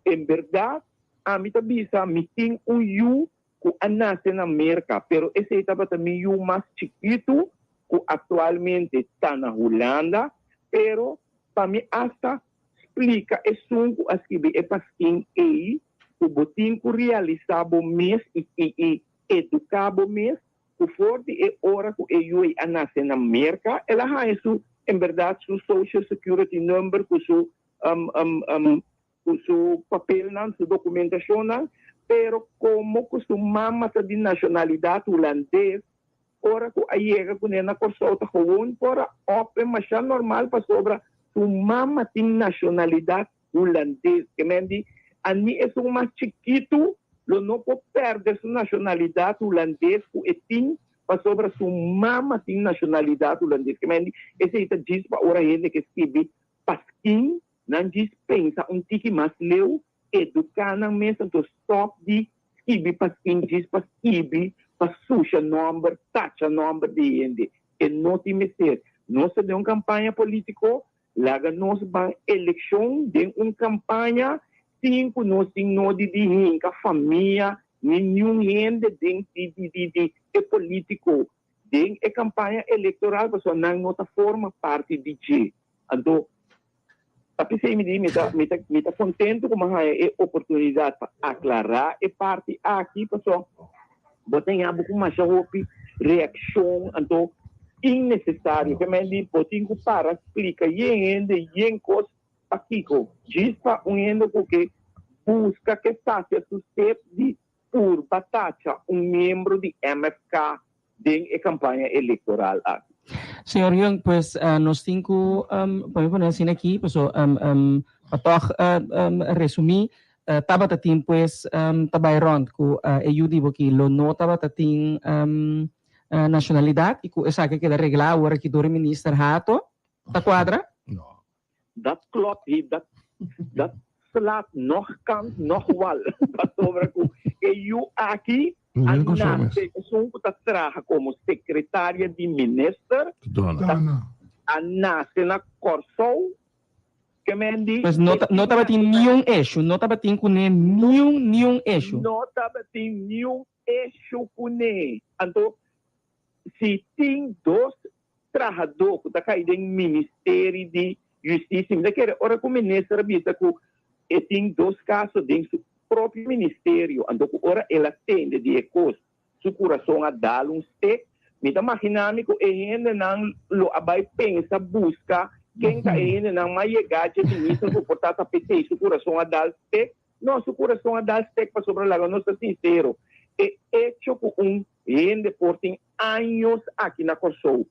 em verdade a mita bisa me tem you que nasce na América, pero esse etapa também é o mais chiquito que atualmente está na Holanda, pero para mim hasta explica é sungo as que é pasquim aí, o botim que realizava mês e educava mês, o forte é hora que eu nasce na América, ela ha isso em verdade seu social security number, com seu papel não, sua documentação não, pero como costumamos de nacionalidade holandês, ora que aí chega com ela consulta gewoon para open mas já normal para sobra sumama tem nacionalidade holandês que mendi ani é um mais chiquito lo não pode perder sua nacionalidade holandês que tem para sobra sumama tem nacionalidade holandês que mendi esse é diz para ora ele que escreve pasquim não diz pensa tiki mais leu educar na mesa do stop de escrever para diz para escrever para suja number, taxa number de gente. E não tem que ser. Nós temos uma campanha política, lá nós vamos eleição, de uma campanha, cinco nós temos de a família, nenhum gente de político. De a campanha eleitoral, porque não forma parte de G. Então, a pessoa me está contente com a oportunidade para aclarar a parte aqui, pessoal. Botem algo com mais reação, então, innecessário, que me diz, botem para explicar, e coisa, aqui, diz para que busca que faça sucesso de por batata, membro de MFK, de campanha eleitoral. Senhor Young, pues nos cinco, podemos poner assim aqui, pues, para resumir, taba tating pues tabayron ko ayudi bo ki lo no taba tating nacionalidad iku esa que queda reglado ora ki do minister hato ta quadra no dat klopt dat slaat nog kant nog wal wat over ko eu aqui anase sum ta traga como secretária de minister anase na Corso mas não estava tendo nenhum eixo, não estava tendo nenhum eixo. Não estava tendo nenhum eixo com ele. Então, se tem dois trabalhadores que estão caindo no Ministério de Justiça, ora que o ministro avisa que tem dois casos dentro do próprio Ministério, então, ora ele atende de coisa, seu coração a dar step, me está imaginando que ele não vai pensar, buscar, quem está ainda não vai chegar de ministro do portanto a PT, seu coração a dar step, nosso coração a dar step para sobre lá, não sou sincero, é hecho com gente por tem anos aqui na Corso,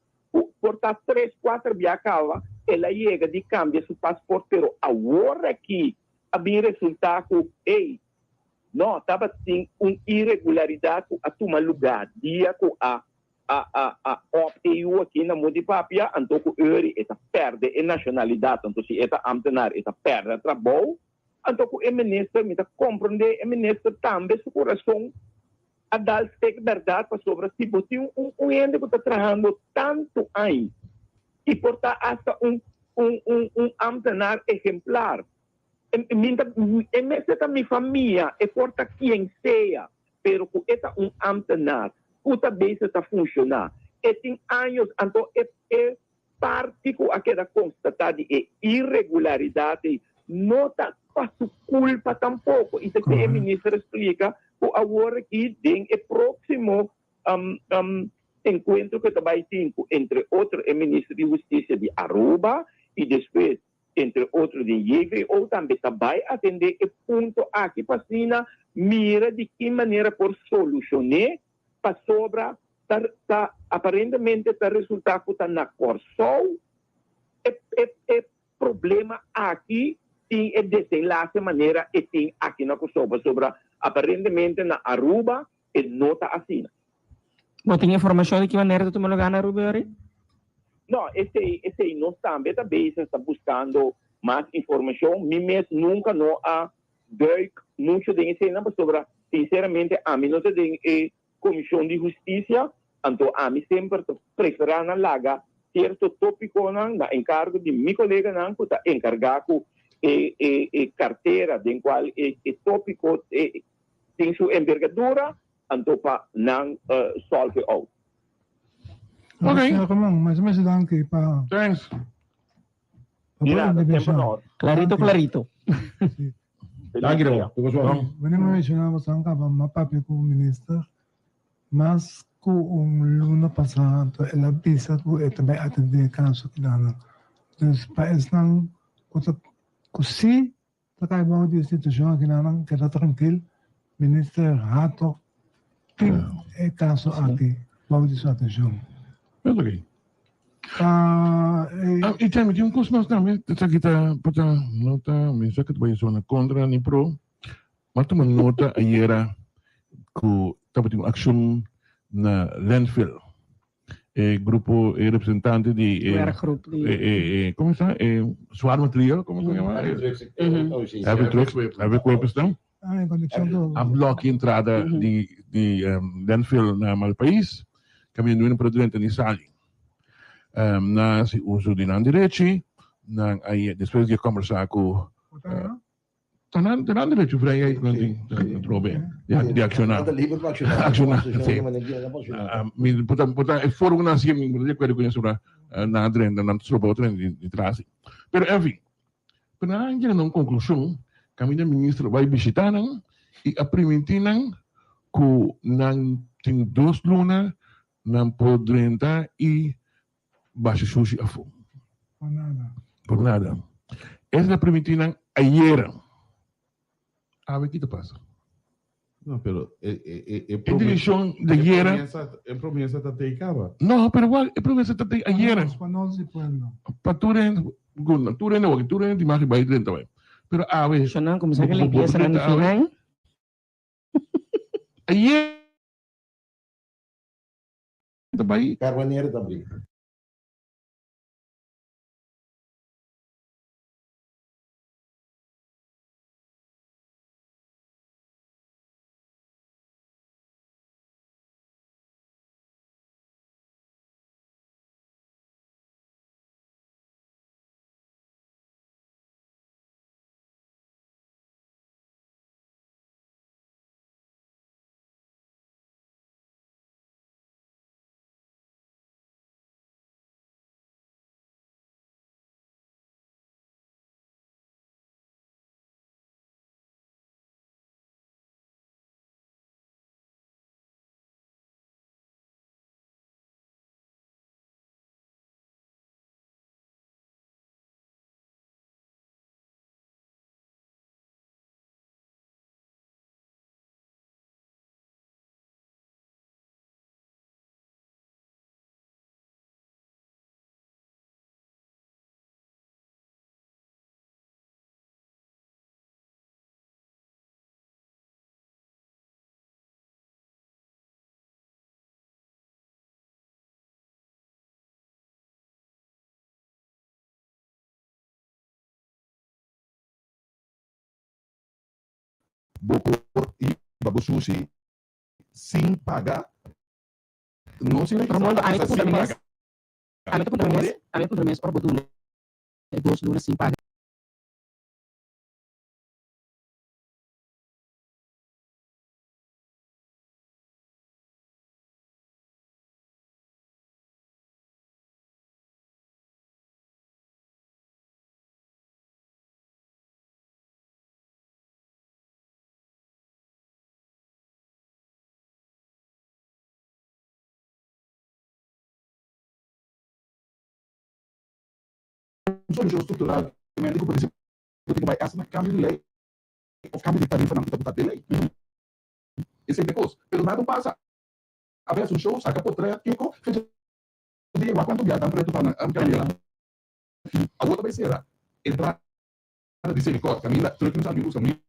portanto 3, 4 viacava, ela chega de cambia seu passaporte, pero agora aqui, havia resultado, ei, não, estava sem uma irregularidade a tomar lugar, dia com a OPTU aqui na Mudipapia, então que ele está perde a nacionalidade, então se está ambtenar, está perde o trabalho, então que o ministro me está compreender, o ministro também seu coração a dar verdade para sobre se você gente que está trabalhando tanto aí e portar hasta ambtenaar exemplar. Essa minha família, importa quem seja, pero que esta ambtenaar, que também está funcionar. E tem anos, então é parte que aquela constatada é irregularidade, não está para sua culpa tampouco. Isso que o ministro explica, que agora que tem o próximo encontro que também tem entre outros o ministro de Justiça de Aruba e depois entre outros de Yegre, ou também vai atender o ponto aqui para cima, mira de que maneira por solucionar para sobra aparentemente está resultado que está na Corsol. É problema aqui tem é desenlace maneira e tem aqui na Corsol sobre aparentemente na Aruba e não está assim. Você tem informação de que maneira tu me lugar na Aruba? Não, esse não também está buscando mais informação. Mim mesmo nunca não há dado muito de ensino sobre, sinceramente, a mim não tem comissão de justiça, então a mim sempre prefiro na laga certo tópico na encargo de meu colega que está encarregado carteira, de qual o tópico tem sua envergadura, então para não solve out. Okay. Mas lang kay pa. Thanks. Clarito. When I mentionaba sa ka mapapi ko minister, mas kung luna pasado elabisa ko ito may atindi kaso kinana. Dus paes ng kusi takay ba di institusyon kinana kada tranquil minister hato kaso ati ba di sa atención. Okay. Itami, yung kusmas namin, kita pata nota, minsan kat bayo na kontra ni pro, matuman nota ayera ku dapat yung aksyon na landfill. Grupo representante di ¿cómo está? Suar Material, ¿cómo se llama? Ave Cuerpos não? A bloco entrada de landfill na Malpaís, caminhando para dentro de Sali. Na si uso de direito, aí depois de conversar com tanan direito para aí trobe de accionar sim me botar fórum na sim me dizer que conheço na adrenda na trobe outra de trás pero enfim para ainda não conclusão caminho ministro vai visitar e a primeira que não tem 2 lunas não pode entrar e baixa sushi a fogo. Por nada. Essa é a primeira ayer. A ver o que te passa. Não, pero a direção de ayer. É promessa da Teicaba. Não, pero igual, é promessa da ayer. Para tu não, de mais vai dentro também. Pero a ver. Isso não, como se que limpieza na final. Ayer. Também. Carboneiro também. Bocor e Babu Sushi sem pagar. Não se Ramon, a mim tu compromisso para botar 2 lunas sem pagar. Solução estrutural, médico, por exemplo, que vai essa na câmbio de lei, ou câmbio de tarifa na deputada de lei. Esse é o coisa. Pero nada passa. A vez um show, saca por trás, que com fecha de igual quando viaja para tu na câmbio. A outra vai ser entrar de misericórdia, caminha, tu que não sabe usar muito.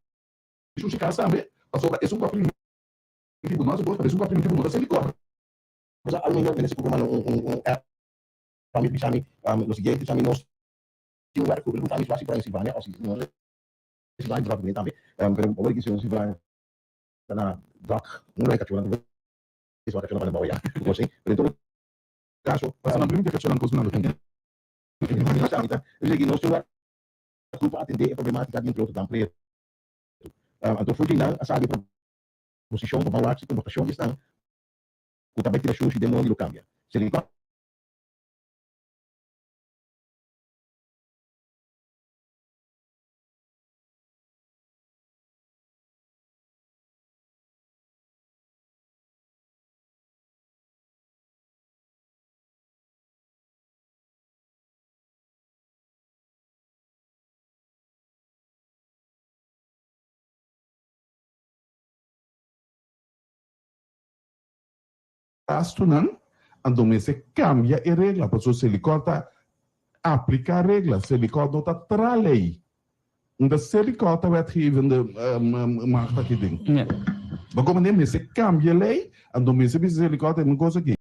Isso se casa, sabe? A sobra é um copo tipo nós, gosta de um copo tipo nós, misericórdia. Mas ao menos nesse programa kami bisa lo siguiente kami nos yung lugar ko kami swasi para si Vanya o si no si Vanya drop ni tambi pero over que si Vanya na doc não é que chorando isso vai chorando para ya você pero todo caso Passa na primeira que chorando com os nanos também. eu que nós chora para atender a problemática dentro do emprego então foi lá a sabe posição para falar se a votação está o também tira show se demo lo cambia se ele Astunan, então se cambia a regra, porque se ele corta, aplica a regra, se ele corta, não está tra lei. Então se ele corta, vai geven de marca que tem. Mas como nem se cambia a lei, então se ele corta, é uma coisa que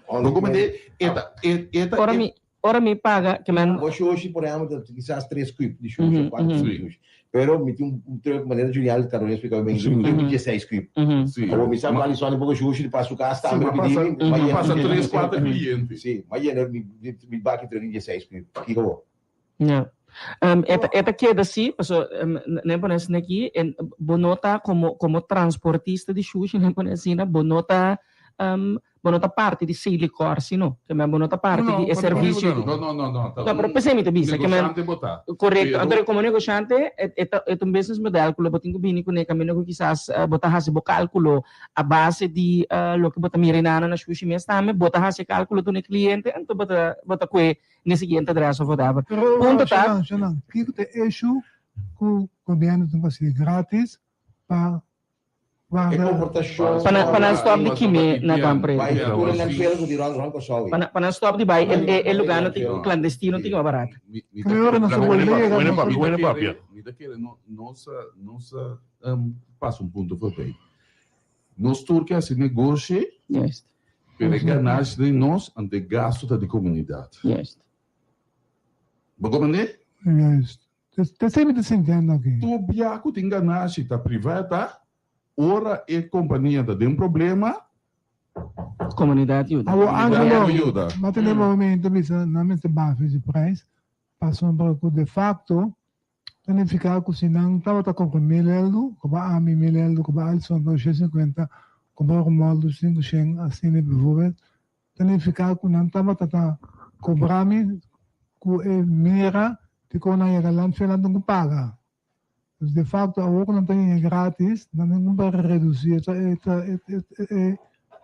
Ora ora me paga que man o sushi por exemplo quizás 3 cubos de sushi 4 cubos de sushi pero me tem maneira genial de Carolina explicar bem isso 16 cubos ou me sabe ali só um pouco sushi de passo cá está mas passa 3, 4 clientes sim mas me bate 16 cubos que go yeah. Esta queda assim, nem por isso aqui, bonota como transportista de sushi, nem por isso, bonota parte de silicor, sim, não? Que é bonota parte de serviço. Não. Não, pero pensei que bisa, que correto. Então, como negociante, é um business model que eu botinho bem com o caminho que quizás botar hasi bo cálculo a base de lo que botar mirinana na sushi mesmo, também botar hasi cálculo do cliente, então botar que nesse seguinte address ou whatever. Ponto tá? Não, que tem issue com o governo tem que ser grátis para Para stop di kimi na compre. Para stop di bay e lugar no tigo clandestino tigo barato. Nossa passa ponto foi bem. Nós turcos se negocia para ganhar de nós ante gasto da comunidade. Vou compreender? Tem sempre se entende aqui. Tu biaco tem ganhar se tá privada. Ora e companhia da tem problema comunidade ajuda mas tem momento não me se baixa de preço passou por de facto tem ficar cozinhando estava com milelo com a milelo com a alção 250 com o molde 500 assim de boa tem ficar com não estava cobrando com mira de com na galan felando com paga. De facto, a outra não tem grátis, não para reduzir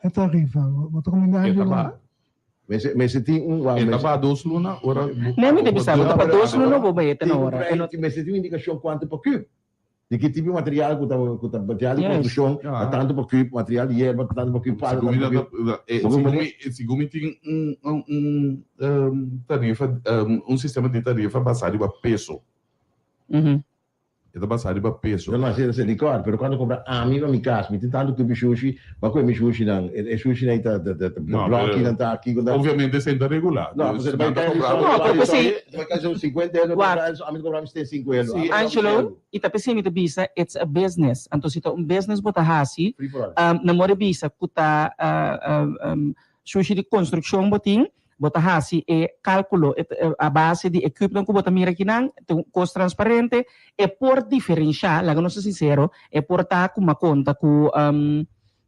a tarifa. Mas se tem para 2 luna, ora. Nem me deve saber, para 2 luna vou bem na hora. Mas se tem uma indicação quanto por cubo? De que tipo de material que está material de construção, tanto por cubo, material de erva, tanto por cubo. Segundo tem tarifa, sistema de tarifa baseado em peso. Ito basado ba peso? Não sei se licor, pero quando compra a mim mi casa, mi tentando que sushi, ma come mi sushi não, é sushi não tá bloco não tá aqui quando. Obviamente sem tá regular. Não, você vai comprar. Não, porque se vai fazer 50 euros, a mim compramos tem 5 euros. Angelo, ita pesi mi bisa, it's a business. Anto sito business bota hasi, na more bisa kuta sushi de construção botin. Bota hasi e cálculo a base de equipamento que bota mira aqui não tem custo transparente e por diferenciar, lá que não sou sincero, é por estar com uma conta com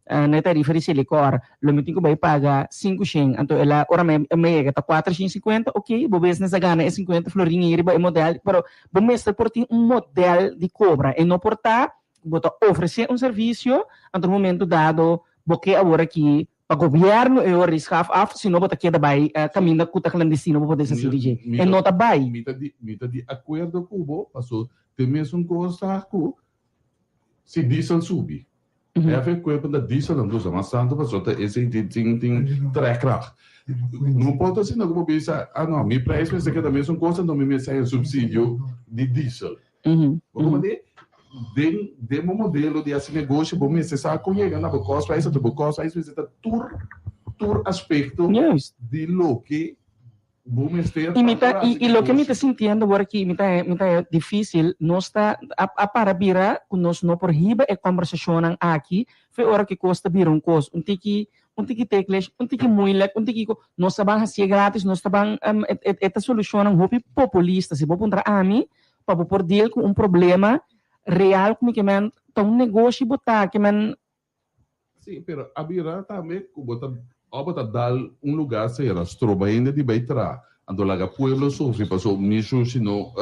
na tarifa de silicor, lo metin que vai pagar 500, então ela ora me está 450, ok, o business a gana é 50 florinhos e é modelo, pero o mestre por ter modelo de cobra e não por estar bota oferecer serviço em momento dado, porque agora aqui para o governo é o risco se não botar queda vai caminhar com o clandestino para poder se dirigir e não tá vai mita de acordo com o passou tem mesmo coisa com se diesel subir é a frequência da diesel não usa mas tanto passou esse tem träkraft não pode assim não como pensa não me preço mas é que da mesma coisa não me sai subsídio de diesel como de demo modelo de esse negócio bom se sabe conhecer na bocosa aí do bocosa aí você tá tur aspecto de lo que bom mestre e lo que me está sentindo agora aqui me tá difícil nós está a para vira com nós não por riba é conversação aqui foi hora que custa vir costo tiki teclas tiki moeilijk tiki nós sabemos se é grátis nós sabemos esta solução um populista se vou contra a mim para por deal com problema real como que man tão negócio botar que man sim pero abira também bota dar lugar será stroba ainda de beitra ando laga pueblo sofre passou mi sushi no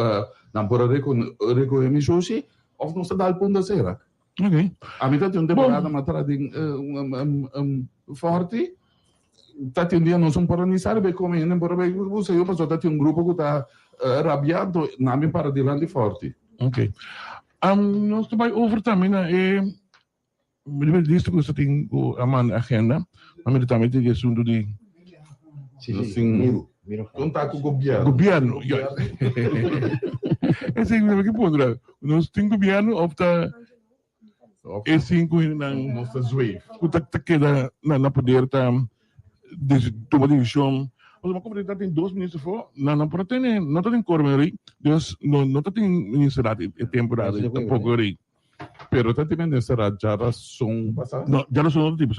não por recolher mi sushi of não se dá ponto será ok a mim tá tem temporada matar de forte tá tem dia não são para iniciar bem como ainda por bem você eu passou tá tem grupo que tá rabiado na mim para dilante forte ok nós também over também me disto que você tem a agenda mas também tem assunto de contato com o governo esse é que ponto nós tem governo of the E5 na nossa zwave que queda na poder tá tomar decisão Mas uma comunidade tem 2 ministros for, não tem cormeri, dus não tem ministro temporário, tampouco aí. Pero tá tem ministro já são passados. Não, já não são outro tipo,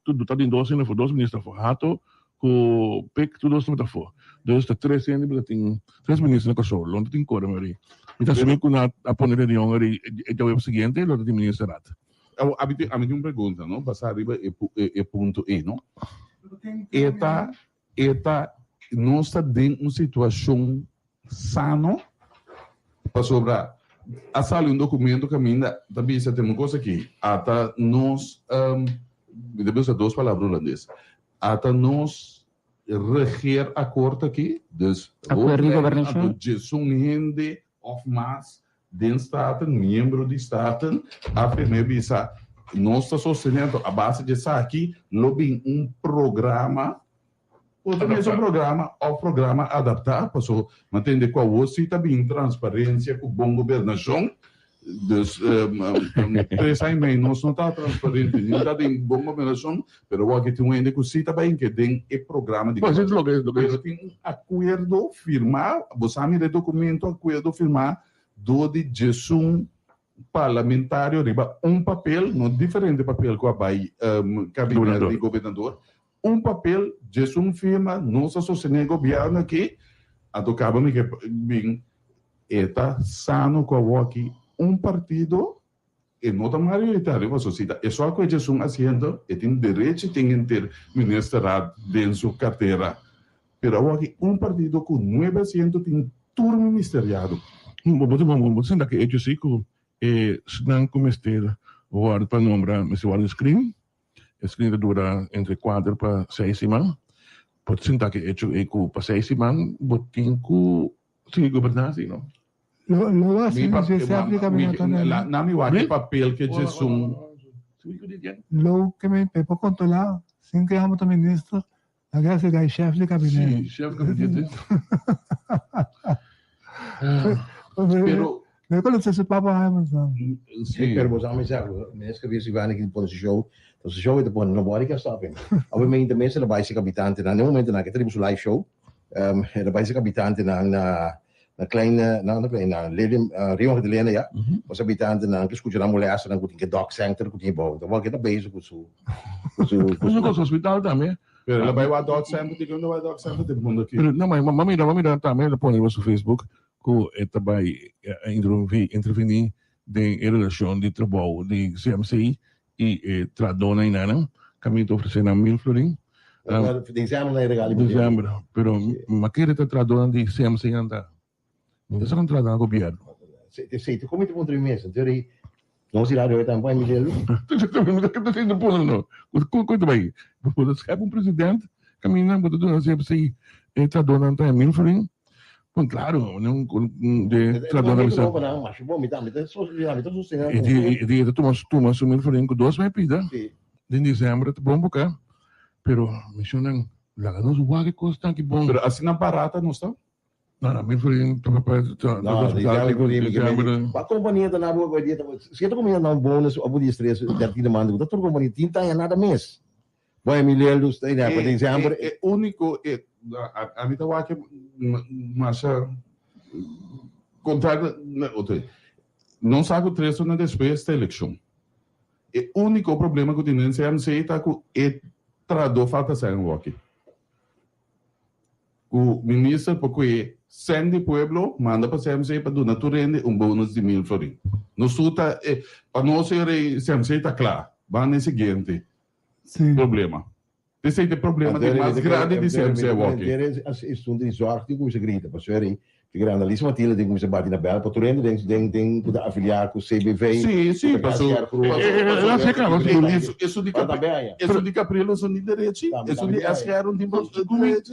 tudo tá em 2 ministros for, rato, com PEC, tudo isso tá for. Dus tá 3 ministros na coisa, não tem cormeri. Então, se me kuna a poner de honra e o seguinte, lo tem ministro A mim tem uma pergunta, não? Passar arriba é ponto E, não? Eta nós está dentro de uma situação sana para sobrar. A sala um documento que ainda também tem uma coisa aqui. Ata nós, devemos usar 2 palavras holandês. Ata nós reger acordo aqui, dus Acordo de governação. Gente of mass den staten, membro de staten, a FMBSA, nós está sustentando a base de isso aqui, lobbying programa, outro mesmo programa adaptar, para manter qual você também transparência com bom governação, dus precisamente nós não está transparente, não está em bom governação, mas o que tem ainda que você também que tem programa de governação, tem acordo firmar, você me documento acordo firmar do de gestão parlamentário riba papel, não diferente papel que vai gabinete de governador, papel gestão firma, nossa sociedade governo aqui, acaba me que bem eta sano com aqui partido e não está maioritário na sociedade. É só que a gestão haciendo e tem direito de ter ministrado dentro de sua carteira. Pero aqui partido com 900 tem turno ministeriado. Você que é assim que senão como esteja o ar para nombrar esse ar screen dura entre 4 para 6 semanas. Pode sentar que é que para 6 semanas botin com governação, não? Lo assim, se aplica na mi papel que gestão lo que me pepo controlar sem que amo também ministro a graça da chefe de gabinete. Sim, chefe de gabinete. Pero quando você papo Sim, pero você me sabe, mas que viesse vai aqui para o show é depois não pode que stopem. Obviamente mensen de base capitante na no momento na que temos live show, de base capitante na kleine leden Rio de Lena ja, os habitantes na que escutar mulher na que doc center que bom, então que tá bezig com isso. Os hospital também. Pero ela vai o doc center, que não vai doc center todo mundo aqui. Não, mas mami também ela põe no seu Facebook que vai intervenir em relação de trabalho de CMCI e tradona e nada, caminho oferecendo $1,000 florins. Dezembro na regalo. Dezembro, pero maquere está tradona de CMCI anda. Não só contratar o governo. Sei, tu como tu contra mim, então aí não se lá eu também me deu. Não. Quanto vai? Você é presidente, caminhando por tudo, CMCI, tradona está $1,000 florins. Bom, claro, não de tradona missão. Mas bom, me dá só sostenendo. E tu assumir florins com 2 meses, de dezembro, tá bom boca. Pero missão não, lá nos vai custar que bom. Pero assim na barata não está? Não, me florins a companhia da nabo vai dia, se a companhia não bônus, a podia stress, da tina manda, da companhia tinta é nada mês. Vai $1,000 está aí, para dezembro. É único a mim tá aqui mas contrário não sabe o trecho na depois da eleição. É único problema que tem nesse ano é que trador falta sair um aqui. O ministro porque sende pueblo manda para CMC para donar turende bônus de $1,000 florins. Não suta para nós CMC tá claro. Vai no seguinte problema. Esse é o problema de mais grande de CMC Walking. Is toen die zorg die moest grita, maar sorry, de grandalista Matilde die moest bater na bel, para turende denk de afiliar com CBV. Sim, passou. Isso de Caprilo são de direito. Isso de SR de direito.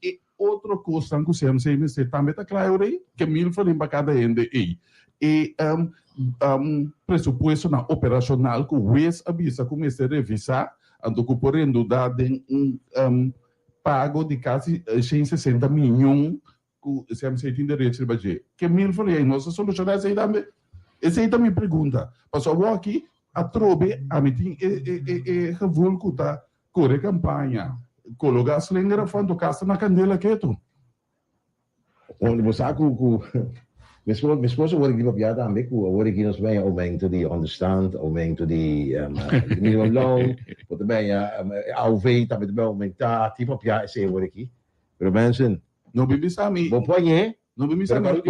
E outra coisa que o CMC também está claro aí, que $1,000 florins para cada ende aí. E pressuposto na operacional que o juiz avisa começa a revisar ando correndo dado pago de quase 160 milhões que o CMC tem direito de fazer. Que $1,000 florins, nossa solução é essa aí também. Essa aí também pergunta. Passou aqui, a trobe, a mim tem revulco da corre campanha. colocar gasolina van do casa na candela quieto. Onde você minha esposa hoor ik die op jou aan mij, hoor ik hier als wij aumento die onderstand, aumento die minimumloon, wat erbij AOV, dat met bij aumentar, tipo op jou, zei hoor ik hier. Maar mensen, no bibisami, bopanje, no bibisami,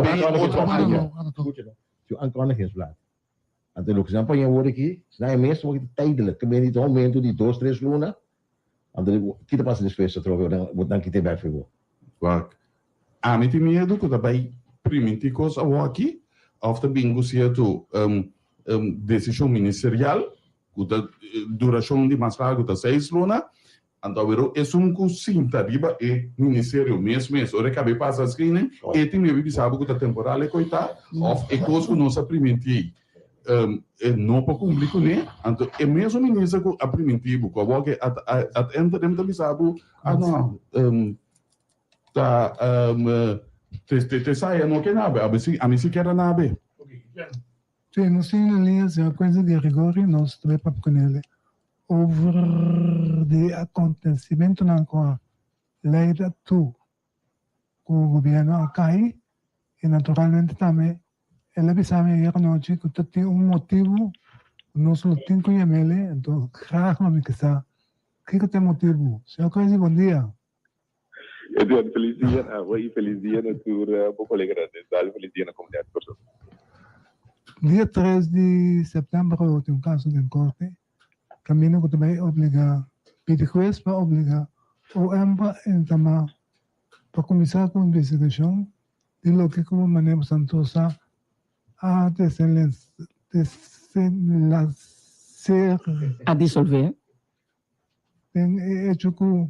je aankondigingsblad. En toen ook zijn van je hoor ik hier, snij meestal wordt het tijdelijk, ik ben niet aumento die 2-3 luna, en dan kita pas de space trovo, dan kita bij voor. Wak, amiti medo que daí primiticos aqui, after bingo se tu decisão ministerial, que duração de mais largo da 6 luna, então é cinta riba e ministério mês, ora que abe passa screen, e tem me sabe que a temporada é coita, of e coisa que não se primiti. Não para cumprir com ele, então é mesmo ministro a primitivo, como que at enter dem da bisabu, não, te saia não que nada, a mim se quer nada. Sim, nós temos linhas, é uma coisa de rigor e nós também para com ele. Over de acontecimento na qual leida tu com o governo cai e naturalmente também ela pensava que noite que tem motivo nós não temos que ele então graag me que está que tem motivo senhor quase bom dia. Eduardo, feliz dia na rua e feliz dia na tua colega da feliz dia na comunidade. Dia 3 de setembro tem um caso de corte. Caminho que também obriga, pedir juiz para obrigar o EMPA então para começar com a investigação de lo que como Manuel Santosa a a dissolver. Tem hecho que o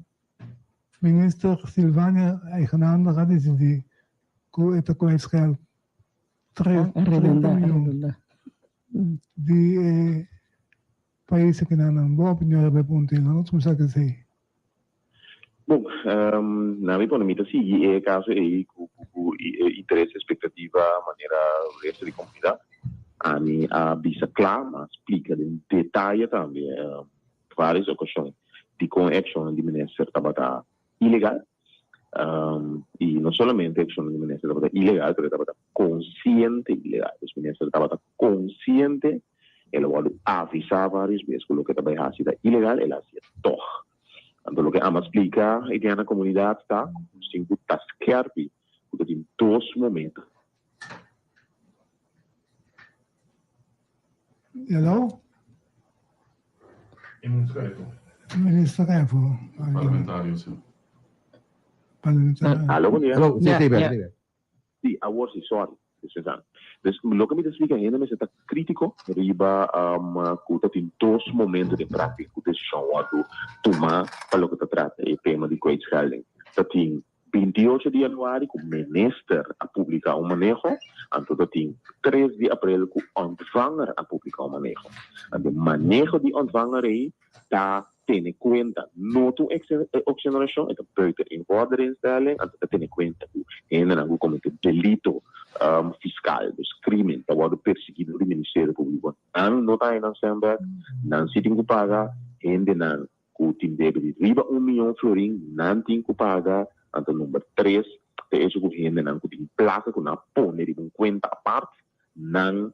ministro Silvânia Hernando já decidiu que esta coisa é 30 milhões de países que não boa opinião sobre o ponto não começar a dizer. Bom, na minha opinião, sim, é caso aí com interesse, expectativa, maneira resto de comunidade. A mim a bisa clama explica em detalhe também várias ocasiões de com action de ministério estava ilegal e não somente action de ministério estava ilegal, mas estava consciente ilegal. O ministério estava consciente. Ele vai avisar várias vezes que o que estava fazendo ilegal, ele fazia toch. Então, o que a me explica, a comunidade está, cinco está scared, porque tem 2 momentos. Hello? Ministro Revo. Parlamentário, sim. Parlamentário. Alô, bom dia. Alô, sim, a voz, sorry. Dus lo que me explica ainda mas está crítico riba que tem 2 momentos de prática que decisão do tomar para o que se trata é tema de kwijtschelding. Dat tem 28 de januari que o minister a publicar manejo, então tem 3 de abril que o ontvanger a publicar manejo. O manejo de ontvanger aí está tendo em conta não tu exoneração, é buiten invorderingstelling, então está tendo em conta que ainda não comete delito fiscal, dus crime, dat wordt perseguido do Ministério Público. Não está aí na Assembleia, não se tem que pagar, ainda não, que tem débito de riba 1 milhão de florins, não tem que pagar, então número 3, é isso que ainda não, que tem placa, que não põe de conta à parte, não,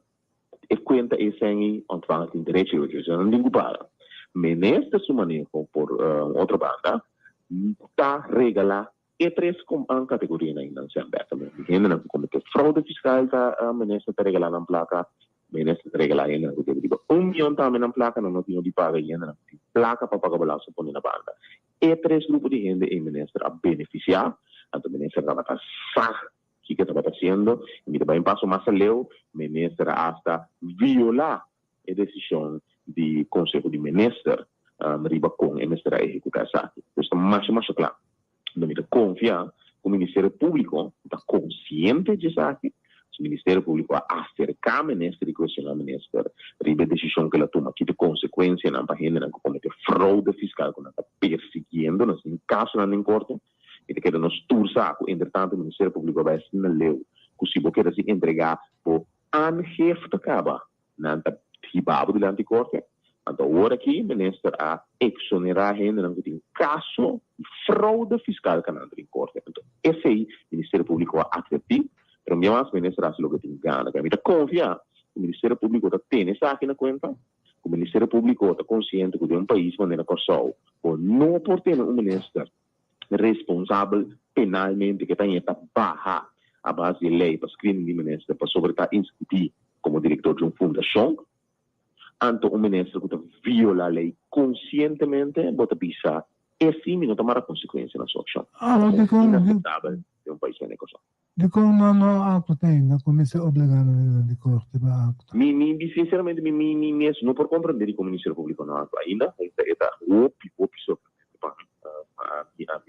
é conta é sem ontvangen de direito, dus não tem que pagar. Mas nesta maneira, por outra banda, está regalado e 3 categorias ainda na Assembleia também. Ainda não comete fraude fiscal, a ministra está regalando na placa, a ministra está regalando ainda não tem 1 milhão também na placa, não tem de pagar ainda não tem placa para pagar balanço por na banda. E 3 grupos de gente a ministra a beneficiar, a ministra está a saber o que está fazendo, e também passo mais leu, a ministra hasta violar a decisão do Conselho de Ministros, riba com a ministra a executar essa. Isso é mais claro. Não me confia que o Ministério Público está consciente disso aqui. O Ministério Público a acercar a ministra e questionar a ministra. Riba a decisão que ela toma, que tem consequência na página que comete fraude fiscal, que ela está perseguindo, não tem caso na corte, e que nos tursa, entretanto, o Ministério Público vai ser na lei, que se você quer se entregar por anhefte acaba, não está ribado durante a corte, Então, agora aqui, o ministro a exonerar a gente não tem caso de fraude fiscal que não tem corte. Então, esse aí, o Ministério Público vai aceitar, mas mesmo assim, o ministro acha que tem gana. A gente confia que o Ministério Público tem essa aqui na conta, o Ministério Público está consciente que de um país maneira corção, ou não por ter um ministro responsável penalmente que tem esta barra a base de lei para screening de ministro para sobre estar inscrito como diretor de uma fundação. Anto um ministro que viola a lei conscientemente, bota pisar, e assim não tomar a consequência na sua ação. É inaceitável de um país maneira corção. De como não acto tem, na comissão obrigada de corte para acto. Sinceramente, mesmo não por compreender que o Ministério Público não atua ainda, está roupi sobre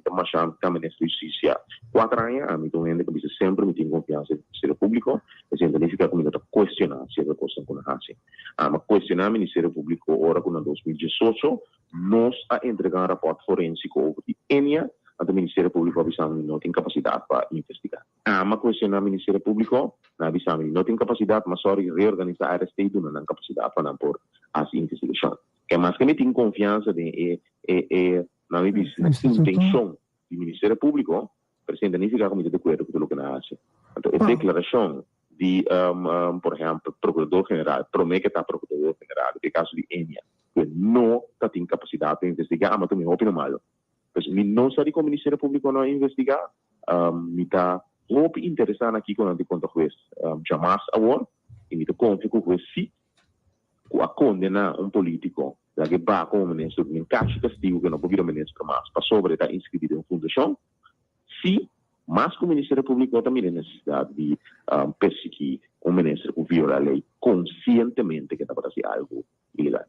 a macham também na justiça. 4 anos, a mim também que sempre me tem confiança no Ministério Público, e sempre significa que me está questionando se a coisa que não assim. Mas questionar o Ministério Público agora com 2018, nós a entregar um raporte forensico over de ENIA, o Ministério Público avisando que não tem capacidade para investigar. Mas questionar o Ministério Público, avisando que não tem capacidade, mas só reorganizar a RST e não tem capacidade para pôr as investigações. Que mais que me tem confiança de na intenção do Ministério Público, presente nem ficar comigo de acordo com o que nós fazemos. Então, a declaração de, por exemplo, Procurador-Geral, promete que está Procurador-Geral, no caso de ENIA, que não tem capacidade para investigar, mas também opina mal. Mas não sabe que o Ministério Público não investigar, me está muito interessado aqui quando eu conto com o juiz Jamas agora, e me está confio que o juiz sim, a condenar um político da que vai com o ministro em caixa castigo que não pode o ministro mais para sobre estar inscrito em fundação, sim, mas que o Ministério Público também tem necessidade de perseguir um ministro que viola a lei conscientemente que está fazendo algo ilegal.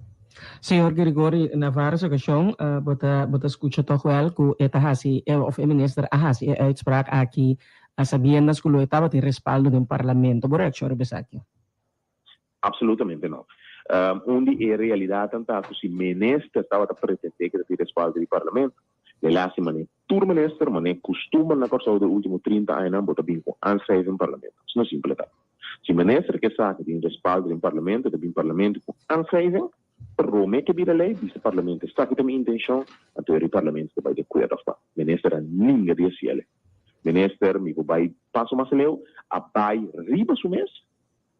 Senhor Grigori, na várias ocasiões, bota escuta toch wel que esta hasi, of o ministro hasi uitspraak aqui, sabiendo que lo estava tem respaldo do parlamento, correto, senhor Besaki? Absolutamente não. Onde é realidade tanto se o ministro estava a pretender que tem respaldo do parlamento, ele acha que o ministro, mas costuma na corso dos últimos 30 anos, botar bem com anseios no parlamento. Isso não é simples. Se o ministro que sabe que tem respaldo no parlamento, tem parlamento com anseios, promete que vira lei, diz o parlamento está aqui também intenção, então o parlamento vai de acordo com o ministro, ninguém disse ele. O ministro, me vai passo mais leu, a vai riba o mês,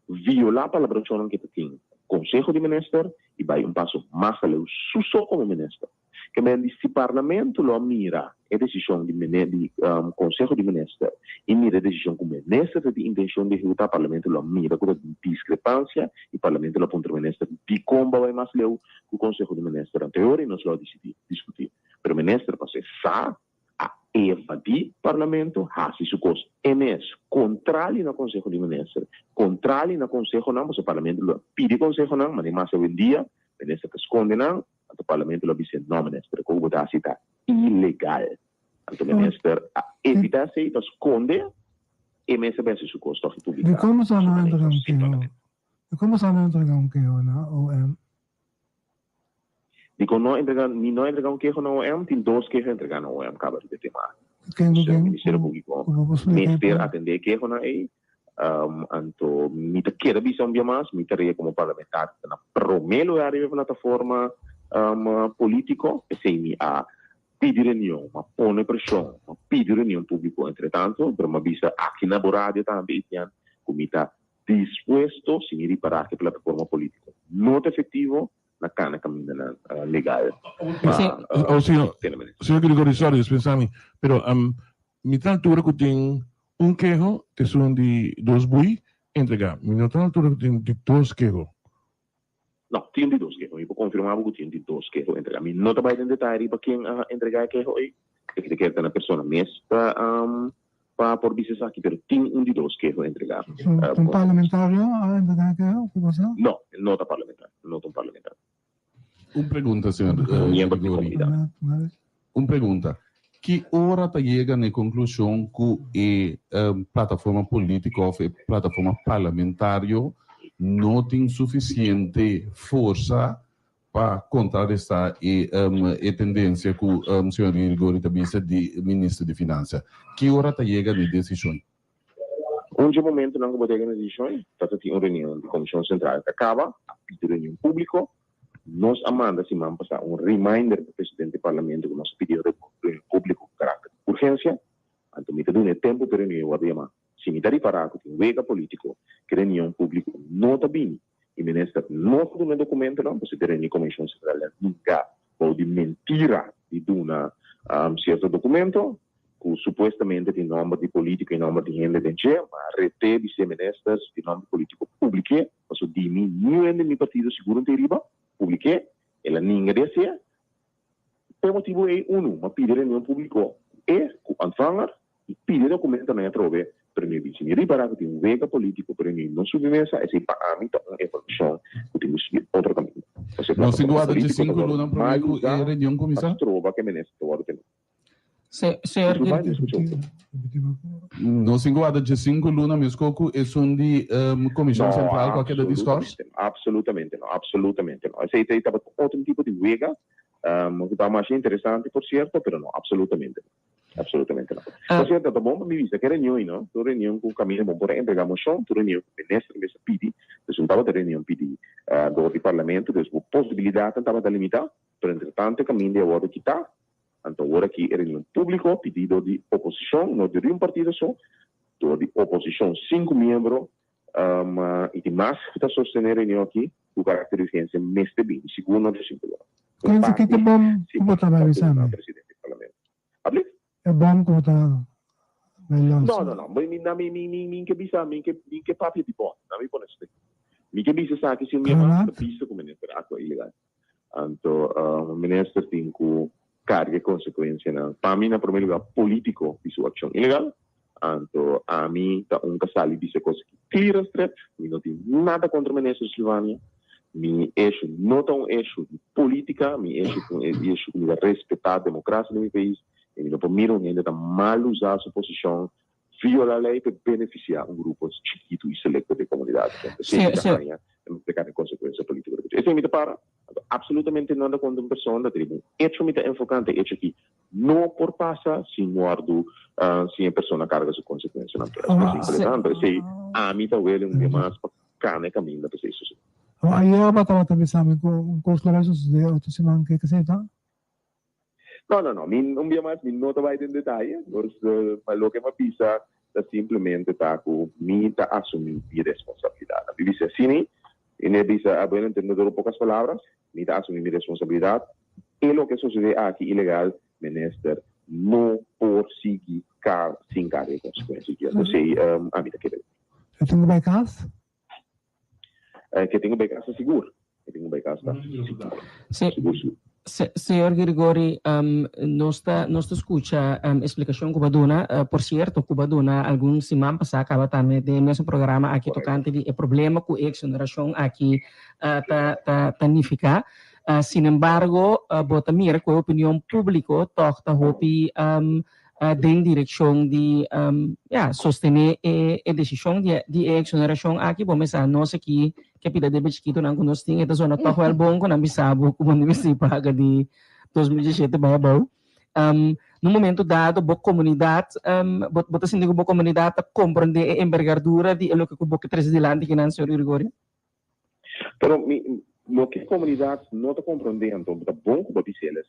violar a palavra que tem. Conselho de Ministro e vai passo mais além, só como ministro. Que se o parlamento lo mira a decisão de Conselho de Ministro e mira a decisão que o ministro tem intenção de executar, o parlamento lo mira com discrepância e o parlamento lo aponta ao ministro de como vai mais além o Conselho de Ministro anterior e nós lo discutir. Mas o ministro passa a evadir o parlamento, se su coisa MS, contrário no Conselho de Ministros, contrário no Conselho não, mas o parlamento pede Conselho não, mas mais hoje em dia, o ministro está escondendo, o parlamento lo diz não, ministro, que o votar está ilegal. Então, o ministro evita se para esconder, MS pensa su coisa, está publicado. De como se não entregar um queijo? De como se não entregar um queijo na OM? Digo, não entregar um queijo na OM, tem 2 queijos entregar na OM, acaba de ter mais. O Ministério Público, ministério atender queijo na EI, então, me queda visão de mais, me teria como parlamentar, na promelo área de plataforma político, sem a pedir reunião, a pôr pressão, a pedir reunião público, entretanto, para uma vista aqui na Borrádia também, como está disposto, sem reparar que a plataforma política não é efetivo, na cana caminho legal. Senhor Grigori, sorry, dispensame, pero mi tal altura que tem queijo, te son de 2 bui, entregar. Mi tal altura que tem de 2 queijos. Não, tem de 2 queijos. Eu vou confirmar que tem de 2 queijos entregar. Mi não vai em detalhe para quem entregar queijo aí. Que quer ter na pessoa mesmo para por business aqui, pero tem de 2 queijos entregar. Um parlamentário a entregar queijo? Não, não está parlamentar. Não está parlamentar. Uma pergunta, senhor Grigori. Uma pergunta. Que hora está chegando na conclusão que a plataforma política ou a plataforma parlamentária não tem suficiente força para contrarrestar a tendência que o senhor Grigori também é de ministro de Finanças? Que hora está chegando na decisão? Momento não vou ter na decisão, está tendo uma reunião da Comissão Central que acaba, a reunião pública, Nós, Amanda, se vamos passar reminder do presidente do parlamento que nós pedimos reunião pública com caráter de urgência, então me dá tempo para reunião a bema. Se me dá reparar que tem vega político, que reunião pública não está bem, e o ministro não faz um documento, não, você tem a Comissão Central nunca pode mentira de dar certo documento, que supostamente tem nome de político e nome de gente de gente, mas reteve se ministros de nome de político publique, mas o de mim, nenhum de meu partido seguro não riba, publique, ela ninguém desse, por motivo é mas pede reunião pública, e o anfanger, e pede documento na trove, para mim, se me reparar que tem um vega político, para mim, não submessa, é para mim, uma informação, que tem que seguir outro caminho. Não se guarda de 5 lunas para a reunião comissão? Trova que ministro tem. Senhor, não se guarda de 5 lunas, mas coco é de comissão central qualquer discurso? Absolutamente não, absolutamente não. Esse aí estava outro tipo de vega, que está mais interessante, por certo, mas não, absolutamente não. Absolutamente não. Por certo, tá bom, me vista que reunião, não? Tu reunião com o caminho bom por entregar moção, tu reunião com o ministro me pedi, resultado da reunião pedi do parlamento, dus a possibilidade estava da limitar, pero entretanto caminho de agora que está, então agora aqui reunião pública, pedido de oposição, não de um partido só, de oposição 5 membros, e de mais que está sustentando a reunião aqui, o caráter de urgência mês de bem, segundo de 5 anos. Kung kita bom kumota ba bisa mo? Presidente do parlamento. Habli? É bom kumota. Não. Min que bisa, min que papi de bom. Não me pone isso. Min que bisa sa que se minha mãe bisa como ministro ato ilegal. Então, o ministro tem que carregar consequência na. Para mim, na primeiro lugar, político de sua ação ilegal. Então, a mim tá casal bisa coisa que clear straight. Mi não tem nada contra o ministro Silvânia. Mi eixo não é um eixo de política, mi eixo é um eixo que vai respeitar a democracia no meu país. E não permiro ainda está mal usar sua posição, violar a lei para beneficiar grupo chiquito e selecto de comunidade. Sem pegar em consequência política. Esse é o para. Absolutamente nada contra uma pessoa da tribo. Hecho muito enfocante, hecho aqui não por passar, sem guardo, sem a pessoa carga sua consequência natural. Se a mim está ele mais para cá, caminho da pessoa. Ayaw ba tabi sa amin kung declarations de auto si Mangke kasi ito? Não. Min mais não vai em detalhe, mas o que me pisa é simplesmente tá com mim tá assumir a responsabilidade. Eu disse assim, e ne disse a bem entendedor poucas palavras, mim tá assumir minha responsabilidade. E o que sucede aqui ilegal, ministro, não por seguir sem carregar consequências. Eu sei, a mim tá querendo. Ito nga ba ikas? Que tenho bem casa seguro. Senhor Grigori, nós escuta explicação que dona, por certo, que dona alguns semanas passadas acaba também de mesmo programa aqui tocante de problema com a exoneração aqui tanifica. Sin embargo, bota mira com a opinião pública toca hopi em direção de sostener a decisão de exoneração aqui, bom, mas nós aqui que pida de besquito nang nós tinha esta zona toca o bom com a bisabo como não se paga de 2017 babaw. No momento dado, boa comunidade, bota sindigo boa comunidade compreende a envergadura de lo que o boca tres dilante que não se Gregorio. Pero lo que a comunidade não está compreendendo, então tá bom que bote se assim,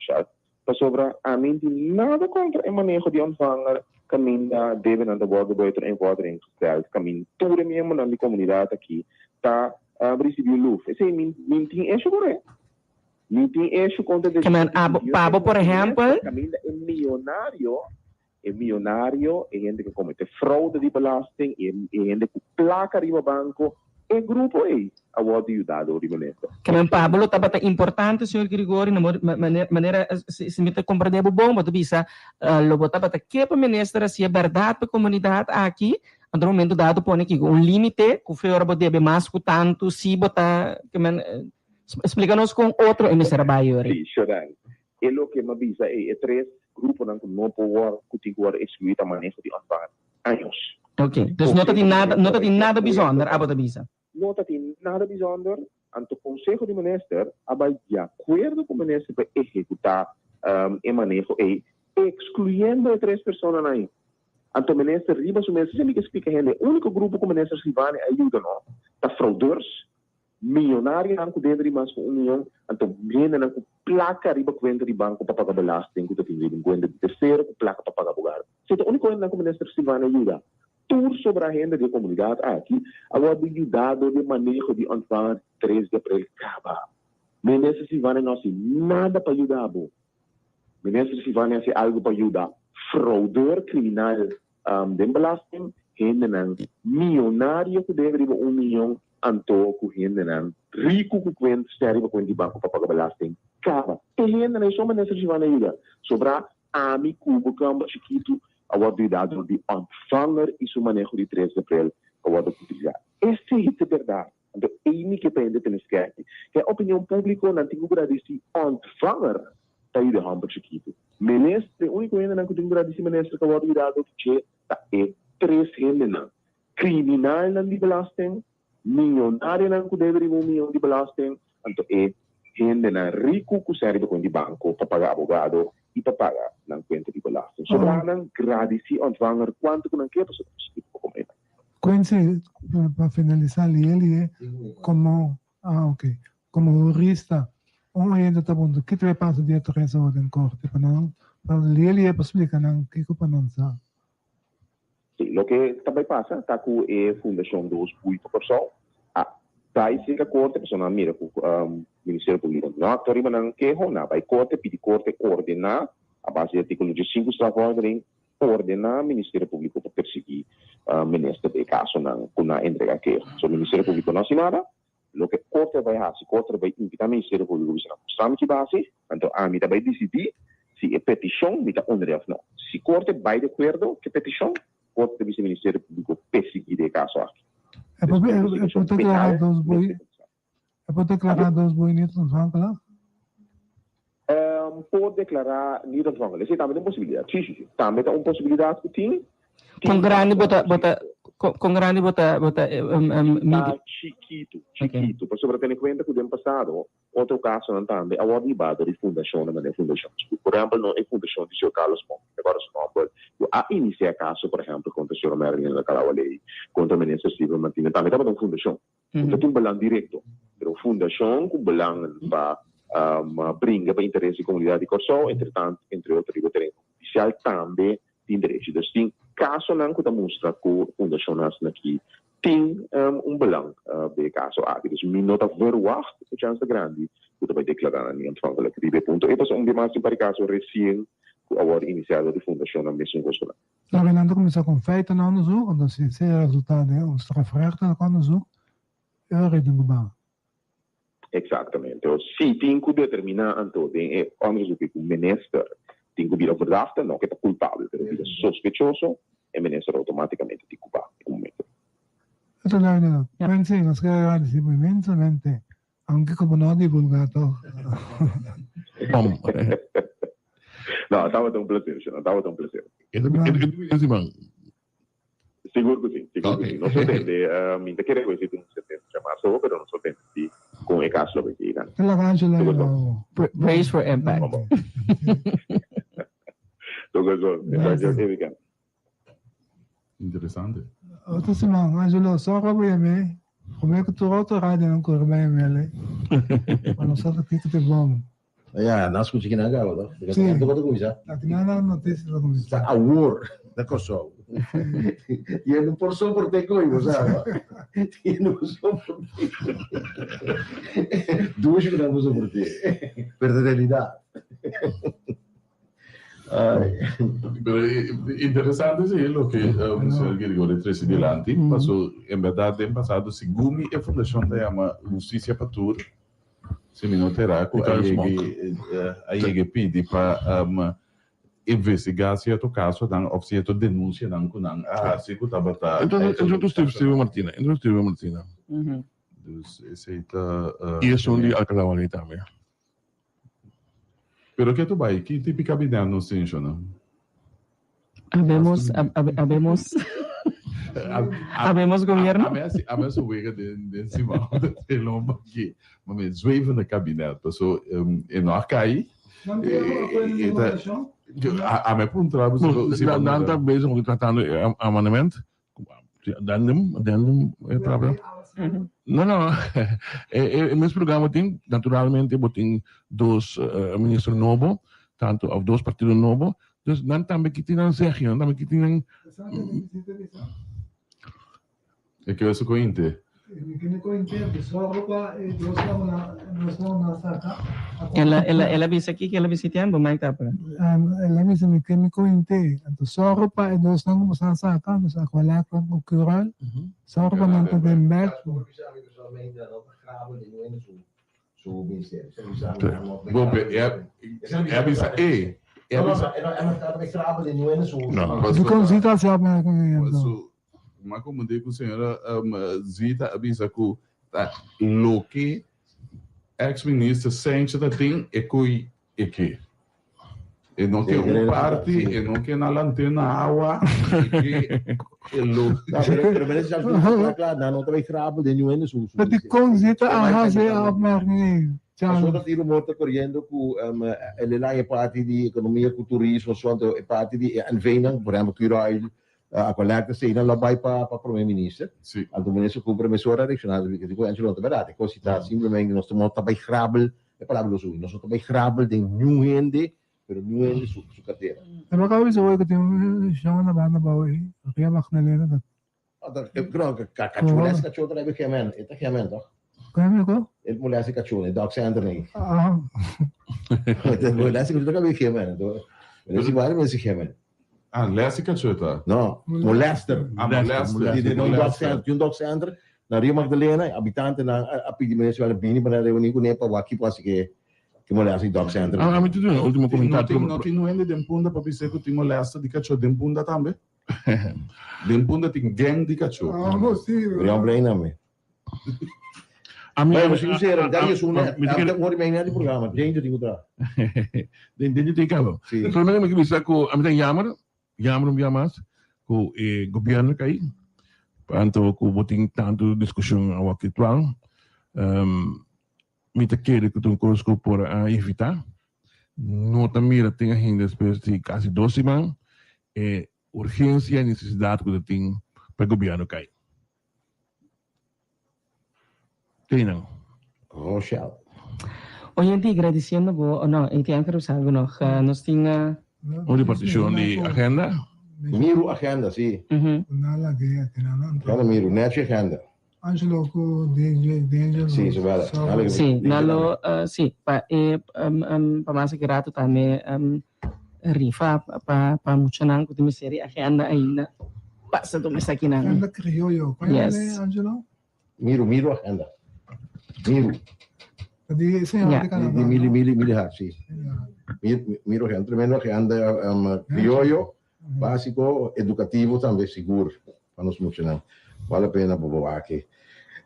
certo? Sobre a mim nada contra o manejo de onvanger, caminho deve não bordo boitor em watering sociais, caminho tudo mesmo na comunidade aqui tá receber luz. Esse mim tem isso correto. Mim tem isso contra de. Caminho pabo por exemplo. Caminho é milionário, é gente que comete fraude de belasting, é gente que placa riba banco. E grupo aí, a voto ajudado o ministro. Caminho Pablo tá bastante importante, senhor Grigori, na maneira se me compreender bom, mas bisa lo bota bata que para ministra se é verdade para a comunidade aqui. No momento dado, põe aqui um limite, que o senhor deve mais que tanto, se botar, explica-nos com outro emissário Bayori. Sim, chorando. E o que me avisa é três grupos que não podem continuar excluir a manejo de anos. Ok, então não tem nada bizonho, a bota bisa. Não tem nada bizonho, então o Conselho de Ministros vai de acordo com o ministro para executar o manejo e excluindo três pessoas aí. Então, o ministro Ribas, o ministro sempre explica a gente, o único grupo que o ministro Silvânia ajuda, não? Tá fraudadores, milionário não que deve mais com união, então viene não com placa riba conta de banco para pagar belasting, que tem riba conta de terceiro, com placa para pagar abogar. Se o único coisa que o ministro Silvana ajuda, tour sobre a renda da comunidade aqui, agora do ajudado de manejo de ontvangen 3 de abril acaba. Ministro Silvana não tem nada para ajudar, ministro Silvana tem algo para ajudar, fraudeur criminal de belasting, renda não milionário que deve riba 1 milhão anto ku hende nan rico ku kwent steri ba kwendi banko papaga belasting kaba e hende nan so minister Silvana ajuda sobra ami kubo kamba chiquito award de dado de ontvanger e su manejo de 3 de abril award de utilizar este é verdade então é que pende tem esquece que a opinião pública não tem gradisi ontvanger tá aí de hamba chiquito ministro único hende nan ku tem gradisi ministro que award de dado que tá é 3 hende nan criminal nan de belasting milionário não deve ter 1 milhão de belasting, então é gente na rico que serve com de banco para pagar abogado e para pagar na conta de belasting. Sobra não gradisi ontvanger quanto que não quer pessoa como é. Quincy, para finalizar, ele é como jurista, ainda está bom, que vai passar dia 3 horas em corte, para ele é para explicar não que para não sabe. Sim, o que também passa, está com a Fundação dos Puito Pessoal. Daí se a corte, pessoal, mira, o Ministério Público. Não, a torre não quer, não, vai corte, pedir corte, ordenar, a base do artigo 5 da ordem, ordenar o Ministério Público para perseguir o ministro de caso, não, na entrega que o Ministério Público não assinara, o que a corte vai fazer, a corte vai invitar o Ministério Público a assinar que base, então a mim vai decidir se é petição, me dá ou não. Se a corte vai de acordo que petição, corte deve ser o Ministério Público perseguir o caso aqui. É para declarar dos boinitos no banco lá? Pode declarar não no banco. Essa também é uma possibilidade. Sim. Também é uma possibilidade que tem. Com grande chiquito. Por sobre ter em conta que o ano passado, outro caso não também, a ordem de fundação, não é fundação. Por exemplo, não é fundação de Sr. Carlos Monte, agora se não a iniciar caso, por exemplo, contra a Sra. Marilyn da Calawalei, contra o ministro Silvio Martínez, também estava uma fundação. Então tem um balanço direto. Pero fundação com balanço para brincar para interesse da comunidade de Corsol, entretanto, entre outros, o terreno oficial também tem direito. Então, tem caso não que mostra que a fundação nacional aqui tem balanço de caso aqui. Então, me nota verwacht, a chance grande, que vai declarar em ontvanger que tiver ponto. E depois, mais para caso recém, a hora iniciada de fundação na mesma coisa. Tá vendo começar com feito não nos o, quando se é resultado, os refractos quando nos o, é a rede do banco. Exatamente. Então, se tem que determinar, então, tem onderzoek que o ministro tem que vir a verdade, não que é culpável, mas é sospechoso, o ministro automaticamente tem que culpar no momento. Ito lang na. Pensei, mas kaya si immensamente, anche come non divulgato. Não, estava tão prazer, estava tão prazer. Seguro que sim, seguro que sim. Não só tende, ainda querer conhecer um certo chamar só, mas não só tende com o caso lo que digan. Praise for impact. Interessante. Outro semana, Angelo, só que como é que tu outro rádio não corre bem, ele? Mas não sabe o que tu tem bom. Yeah, nós conseguimos na gala, tá? Sim. Não tô coisa. Aqui não notícia da coisa. A war da Kosovo. E eu não por só por ter coisa, sabe? E não só por duas grandes por ter. Perder realidade. Pero interessante sí lo que el señor Grigori Tracy Dilanti pasó, en verdad, en pasado, si Gumi e Fundación da llama Justicia Patur, se mi noterá aí que pedi para investigar certo caso, ou certo denúncia, não com não, se que estava tá. Então Steve Martina, Esse tá. E esse de Alcalá também. Pero que tu vai, que tipo de cabinet não se funciona? Habemos governo. A minha wega de cima de lomba que, mas zweven de cabinet, pessoal, em Arcai. A minha pergunta é Não bezig met tratando amendement. Addendum é problema. Não. É mesmo programa tem, naturalmente, tem dois ministros novos, tanto of dois partidos novos, dus dan também que tem zeggen, também que tem. É que eu sou cointe. Ela bisa aqui que ela visitian bumay ka pa. Ela bisa mi kemi ko inte. Anto soro pa dos nang masasaka sa kwala ko kural. Soro pa man to den back. Bobe, é bisa E. Du kan zita sa ma ko. Mas como digo, senhora, Zita avisa que o que ex-ministro sente da tem é que e não tem parte e não tem na lanterna água e lo pero merece algo claro não também cravo de nuene su Dat die kon zitten aan haar opmerkingen. Zo dat hier morto correndo ku ele parte di economia cu turismo sono e parte di anvenang vorremmo curare a collecta se non la vai pa primo ministro al ministro cu promessora regionale perché dico anche non te così sta simplemente non stiamo sta bei grabel e parabolo su non sto bei grabel de new hende pero new hende su cartera En wat is er ook dat je zo naar baan bouwen. Ja, mag naar leren dat. Dat ik geloof cachones cachones heb ik geen man het geen man toch Kan je ook? het moleste cachones dog center nee Ah. het moleste cachones heb ik geen man toch dus ik wou mensen geen man leste cachota? No, molester. Molester. Un dog center, na Rio Magdalena, abitante na apidi municipal bini para reunir com nepa waki quase que molesta dog center. Mas tu tem último comentário. Não tem no ende de punda para dizer que tem molesta de cachorro de punda também. De punda tem gang de cachorro. Ah, sim. Rio Magdalena me. Mas se quiser, daí é uma, até um hora meia de programa, gente de outra. Dentro de cabo. Solamente me bisa ko, a mim tem jammer mas ko gobyerno kay panto ko boting tanto diskusyon awak ituang mita querer que tu conosco por evitar não também tem ainda espécie de quase 12 man urgência e necessidade que tem para o governo kay tem não Rochelle Hoy en día agradeciendo no en tiempo que algo nos tinha Una partición de agenda. Miru agenda, sí. Nala que tienen. Claro, Miru, Nachi agenda. Angelo ko danger. Sí, se va. Sí, nalo sí, pamasa que rato também rifa pa mucho nang kuti miseri agenda ainda. Passa do mesa aqui nang. Agenda criollo. Yes. Angelo? Miru agenda. Miru. Di mili sí. Miro que é tremendo que anda criollo, básico, educativo também seguro para nos funcionar. Vale a pena para aqui.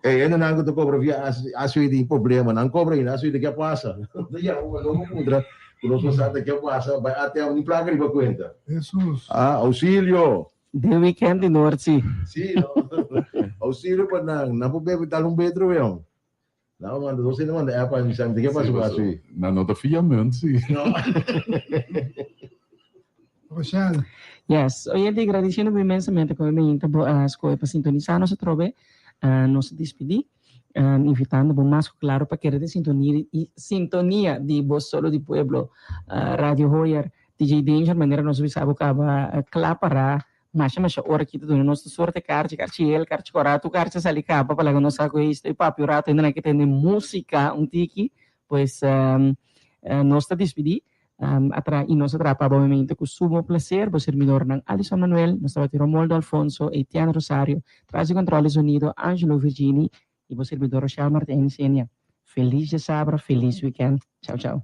Ainda não que cobra via aço de problema, não cobra ainda aço de que passa. Já o não contra, nós não sabe que passa, vai até um placa de conta. Jesus. Auxílio. De weekend de norte. Sim, auxílio para não poder dar bedro mesmo. Não, mano, você não manda é para me saber que passa aí. Na nota fiamento, sim. Rochelle. Yes, hoy en día agradeciendo inmensamente que me invitó a escoger para sintonizar nos trove, nos despedir, invitando a más claro para querer de sintonia de voz solo de pueblo, Radio Hoyer, DJ Danger, maneira nos visava que clapara mas ora kita tu nosso sorte carci el carci coratu carci sali capa para que nossa coisa e papi rato ainda que tem música tiki pues nós está despedir e nós atrapa obviamente com sumo prazer o servidor ng Alison Manuel nós estava Romoldo Alfonso Etienne Rosario traz o controle sonido Angelo Virgini e o servidor Rochelle Martins Senia feliz de sábado feliz weekend tchau